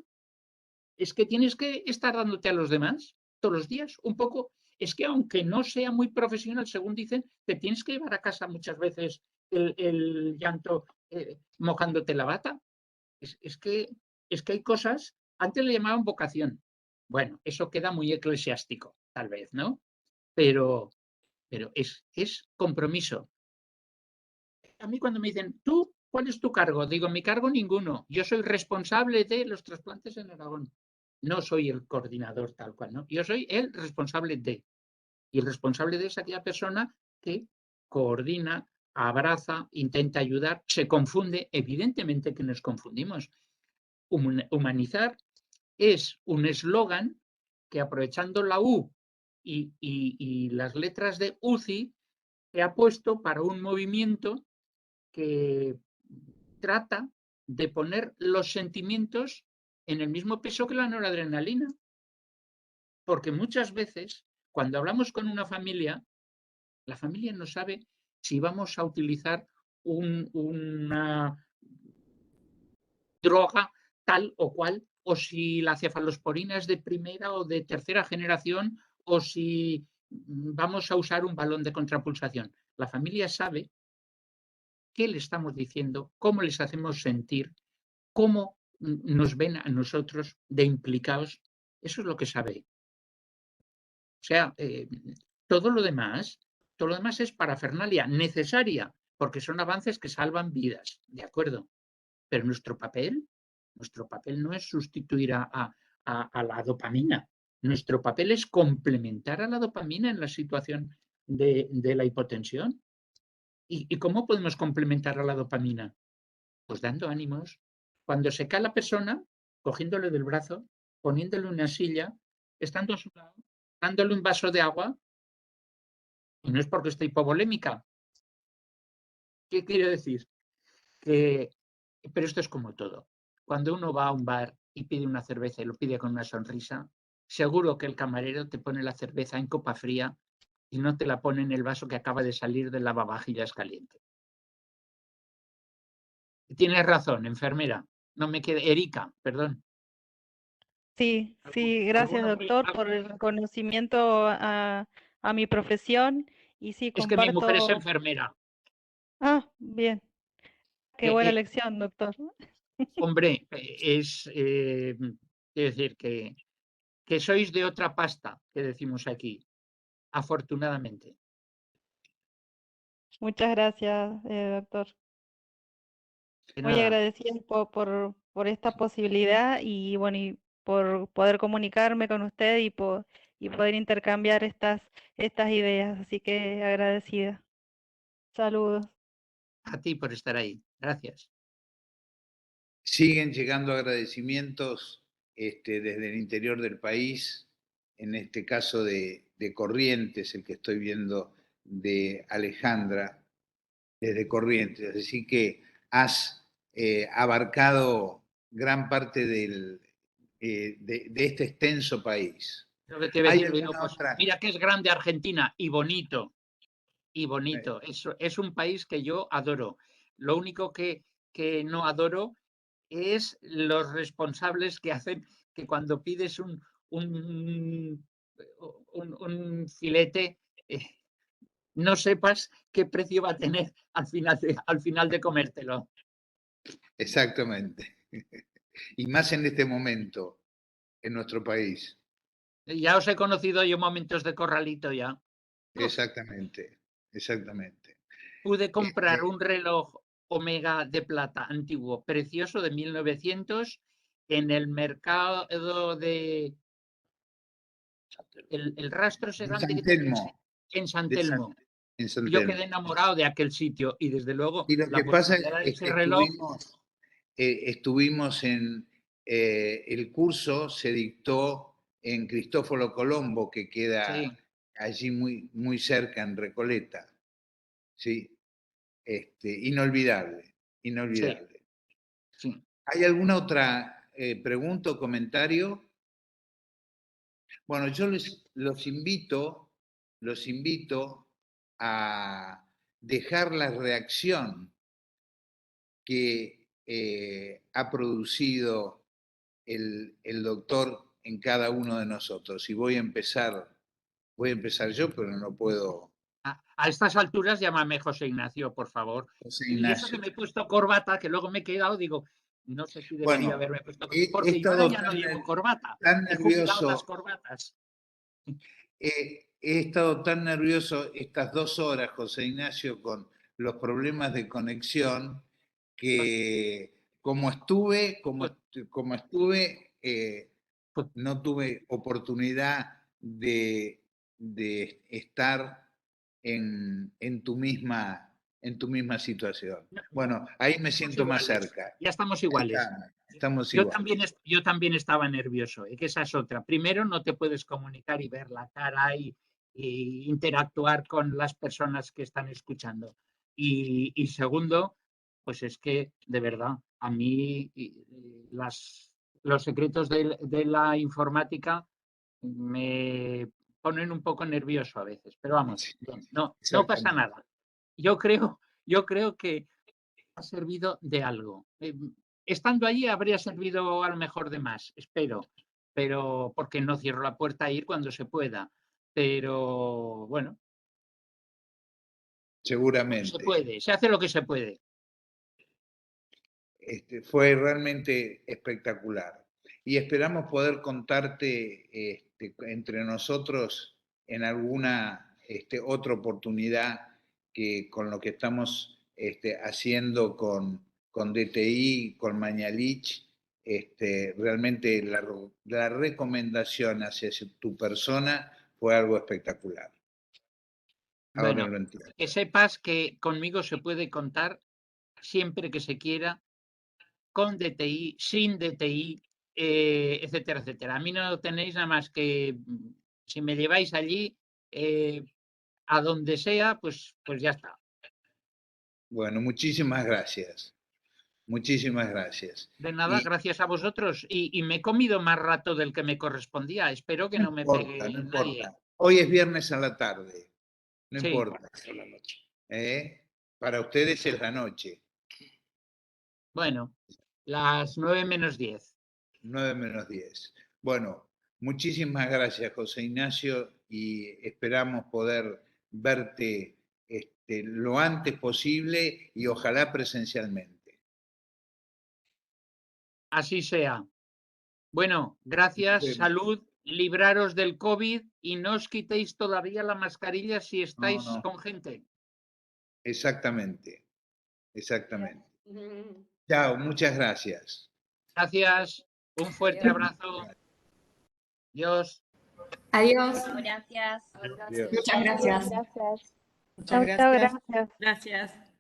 Speaker 1: Es que tienes que estar dándote a los demás todos los días, un poco. Es que aunque no sea muy profesional, según dicen, te tienes que llevar a casa muchas veces el llanto mojándote la bata. Es que hay cosas, antes le llamaban vocación. Bueno, eso queda muy eclesiástico, tal vez, ¿no? Pero es compromiso. A mí cuando me dicen, ¿tú cuál es tu cargo? Digo, mi cargo ninguno. Yo soy responsable de los trasplantes en Aragón. No soy el coordinador tal cual, ¿no? Yo soy el responsable de. Y el responsable de es aquella persona que coordina, abraza, intenta ayudar, se confunde. Evidentemente que nos confundimos. Humanizar es un eslogan que, aprovechando la U y las letras de UCI, se ha puesto para un movimiento que trata de poner los sentimientos en el mismo peso que la noradrenalina. Porque muchas veces, cuando hablamos con una familia, la familia no sabe si vamos a utilizar una droga tal o cual, o si la cefalosporina es de primera o de tercera generación, o si vamos a usar un balón de contrapulsación. La familia sabe qué le estamos diciendo, cómo les hacemos sentir, cómo nos ven a nosotros de implicados. Eso es lo que sabe. O sea, todo lo demás es parafernalia necesaria, porque son avances que salvan vidas, ¿de acuerdo? Pero nuestro papel no es sustituir a la dopamina. Nuestro papel es complementar a la dopamina en la situación de la hipotensión. ¿Y cómo podemos complementar a la dopamina? Pues dando ánimos. Cuando se cae la persona, cogiéndole del brazo, poniéndole una silla, estando a su lado, dándole un vaso de agua, y no es porque esté hipovolémica. ¿Qué quiero decir? Pero esto es como todo. Cuando uno va a un bar y pide una cerveza y lo pide con una sonrisa, seguro que el camarero te pone la cerveza en copa fría y no te la pone en el vaso que acaba de salir de lavavajillas caliente. Tienes razón, enfermera. No me queda, Erika, perdón.
Speaker 2: Sí, sí, gracias doctor por el reconocimiento a mi profesión y sí,
Speaker 1: Es que mi mujer es
Speaker 2: comparto.
Speaker 1: enfermera.
Speaker 2: Ah, bien, qué buena
Speaker 1: Eh,
Speaker 2: lección, doctor.
Speaker 1: hombre, quiero decir que sois de otra pasta, que decimos aquí, afortunadamente.
Speaker 2: Muchas gracias, doctor.
Speaker 1: De
Speaker 2: Muy
Speaker 1: nada.
Speaker 2: agradecida por esta posibilidad y bueno, y por poder comunicarme con usted y poder intercambiar estas ideas. Así que agradecida. Saludos.
Speaker 1: A ti por estar ahí. Gracias.
Speaker 3: Siguen llegando agradecimientos desde el interior del país, en este caso de Corrientes, el que estoy viendo de Alejandra, desde Corrientes. Así que has abarcado gran parte de este extenso país.
Speaker 1: Lo que te iba a
Speaker 3: ¿Hay
Speaker 1: decir, digo,
Speaker 3: alguna
Speaker 1: pues
Speaker 3: otra?
Speaker 1: mira que es grande Argentina y bonito. Y bonito. Es un país que yo adoro. Lo único que no adoro es los responsables que hacen que cuando pides un filete no sepas qué precio va a tener al final de comértelo.
Speaker 3: Exactamente. Y más en este momento, en nuestro país.
Speaker 1: Ya os he conocido yo momentos de corralito ya.
Speaker 3: Exactamente, exactamente.
Speaker 1: Pude comprar un reloj Omega de plata antiguo, precioso, de 1900, en el mercado de... El rastro ese
Speaker 3: En
Speaker 1: grande
Speaker 3: San
Speaker 1: que tenéis
Speaker 3: Telmo.
Speaker 1: en San
Speaker 3: de San-
Speaker 1: Telmo.
Speaker 3: en San
Speaker 1: Yo
Speaker 3: Telmo.
Speaker 1: quedé enamorado de aquel sitio y desde luego
Speaker 3: Y lo
Speaker 1: la
Speaker 3: que pasa
Speaker 1: posibilidad de
Speaker 3: es
Speaker 1: ese
Speaker 3: que
Speaker 1: reloj,
Speaker 3: estuvimos en el curso, se dictó en Cristóforo Colombo, que queda
Speaker 1: sí,
Speaker 3: allí muy, muy cerca, en Recoleta. ¿Sí? Inolvidable,
Speaker 1: sí,
Speaker 3: inolvidable.
Speaker 1: sí.
Speaker 3: ¿Hay alguna otra pregunta o comentario? Bueno, yo los invito a dejar la reacción que ha producido el doctor en cada uno de nosotros. Y voy a empezar yo, pero no puedo.
Speaker 1: A estas alturas llámame José Ignacio, por favor.
Speaker 3: José
Speaker 1: Y eso que
Speaker 3: Ignacio.
Speaker 1: me he puesto corbata, que luego me he quedado, digo, no sé si debería
Speaker 3: Bueno,
Speaker 1: haberme puesto,
Speaker 3: he
Speaker 1: porque yo ahora
Speaker 3: estado
Speaker 1: ya no llevo corbata.
Speaker 3: tan
Speaker 1: He jubilado las
Speaker 3: nervioso,
Speaker 1: corbatas.
Speaker 3: he estado tan nervioso estas 2 horas, José Ignacio, con los problemas de conexión, que como estuve,
Speaker 1: Pues,
Speaker 3: no tuve oportunidad de estar en tu misma situación. Bueno, ahí me
Speaker 1: estamos
Speaker 3: siento más
Speaker 1: iguales.
Speaker 3: cerca.
Speaker 1: Ya estamos iguales.
Speaker 3: Estamos iguales.
Speaker 1: Yo también estaba nervioso, y que esa es otra. Primero, no te puedes comunicar y ver la cara y interactuar con las personas que están escuchando. Y segundo, pues es que, de verdad, a mí los secretos de la informática me ponen un poco nervioso a veces, pero vamos,
Speaker 3: Sí,
Speaker 1: bien, no pasa
Speaker 3: exactamente.
Speaker 1: nada. Yo creo que ha servido de algo. Estando allí habría servido a lo mejor de más, espero, pero porque no cierro la puerta a ir cuando se pueda. Pero bueno, se
Speaker 3: Seguramente.
Speaker 1: puede, se hace lo que se puede.
Speaker 3: Fue realmente espectacular. Y esperamos poder contarte entre nosotros en alguna otra oportunidad que con lo que estamos haciendo con DTI, con Mañalich, realmente la recomendación hacia tu persona fue algo espectacular. Ahora
Speaker 1: Bueno,
Speaker 3: lo entiendo.
Speaker 1: que sepas que conmigo se puede contar siempre que se quiera, con DTI, sin DTI, etcétera, etcétera. A mí no tenéis nada más que, si me lleváis allí, a donde sea, pues ya está.
Speaker 3: Bueno, muchísimas gracias. Muchísimas gracias.
Speaker 1: De nada,
Speaker 3: Y
Speaker 1: gracias a vosotros. Y me he comido más rato del que me correspondía. Espero que
Speaker 3: no
Speaker 1: no me
Speaker 3: importa, no
Speaker 1: pegue
Speaker 3: importa.
Speaker 1: nadie.
Speaker 3: Hoy es viernes a la tarde, no
Speaker 1: Sí.
Speaker 3: importa. Para ustedes es la noche.
Speaker 1: Bueno, las 9 menos 10.
Speaker 3: 9 menos 10. Bueno, muchísimas gracias, José Ignacio, y esperamos poder verte lo antes posible y ojalá presencialmente.
Speaker 1: Así sea. Bueno, gracias, salud, libraros del COVID y no os quitéis todavía la mascarilla si estáis
Speaker 3: No.
Speaker 1: con gente.
Speaker 3: Exactamente, exactamente. Chao, muchas gracias.
Speaker 1: Gracias, un fuerte abrazo. Adiós.
Speaker 6: Adiós.
Speaker 5: Gracias.
Speaker 3: Adiós.
Speaker 6: Muchas gracias.
Speaker 2: Gracias.
Speaker 7: Muchas
Speaker 2: Chau, chau,
Speaker 7: gracias.
Speaker 2: gracias.
Speaker 7: Gracias.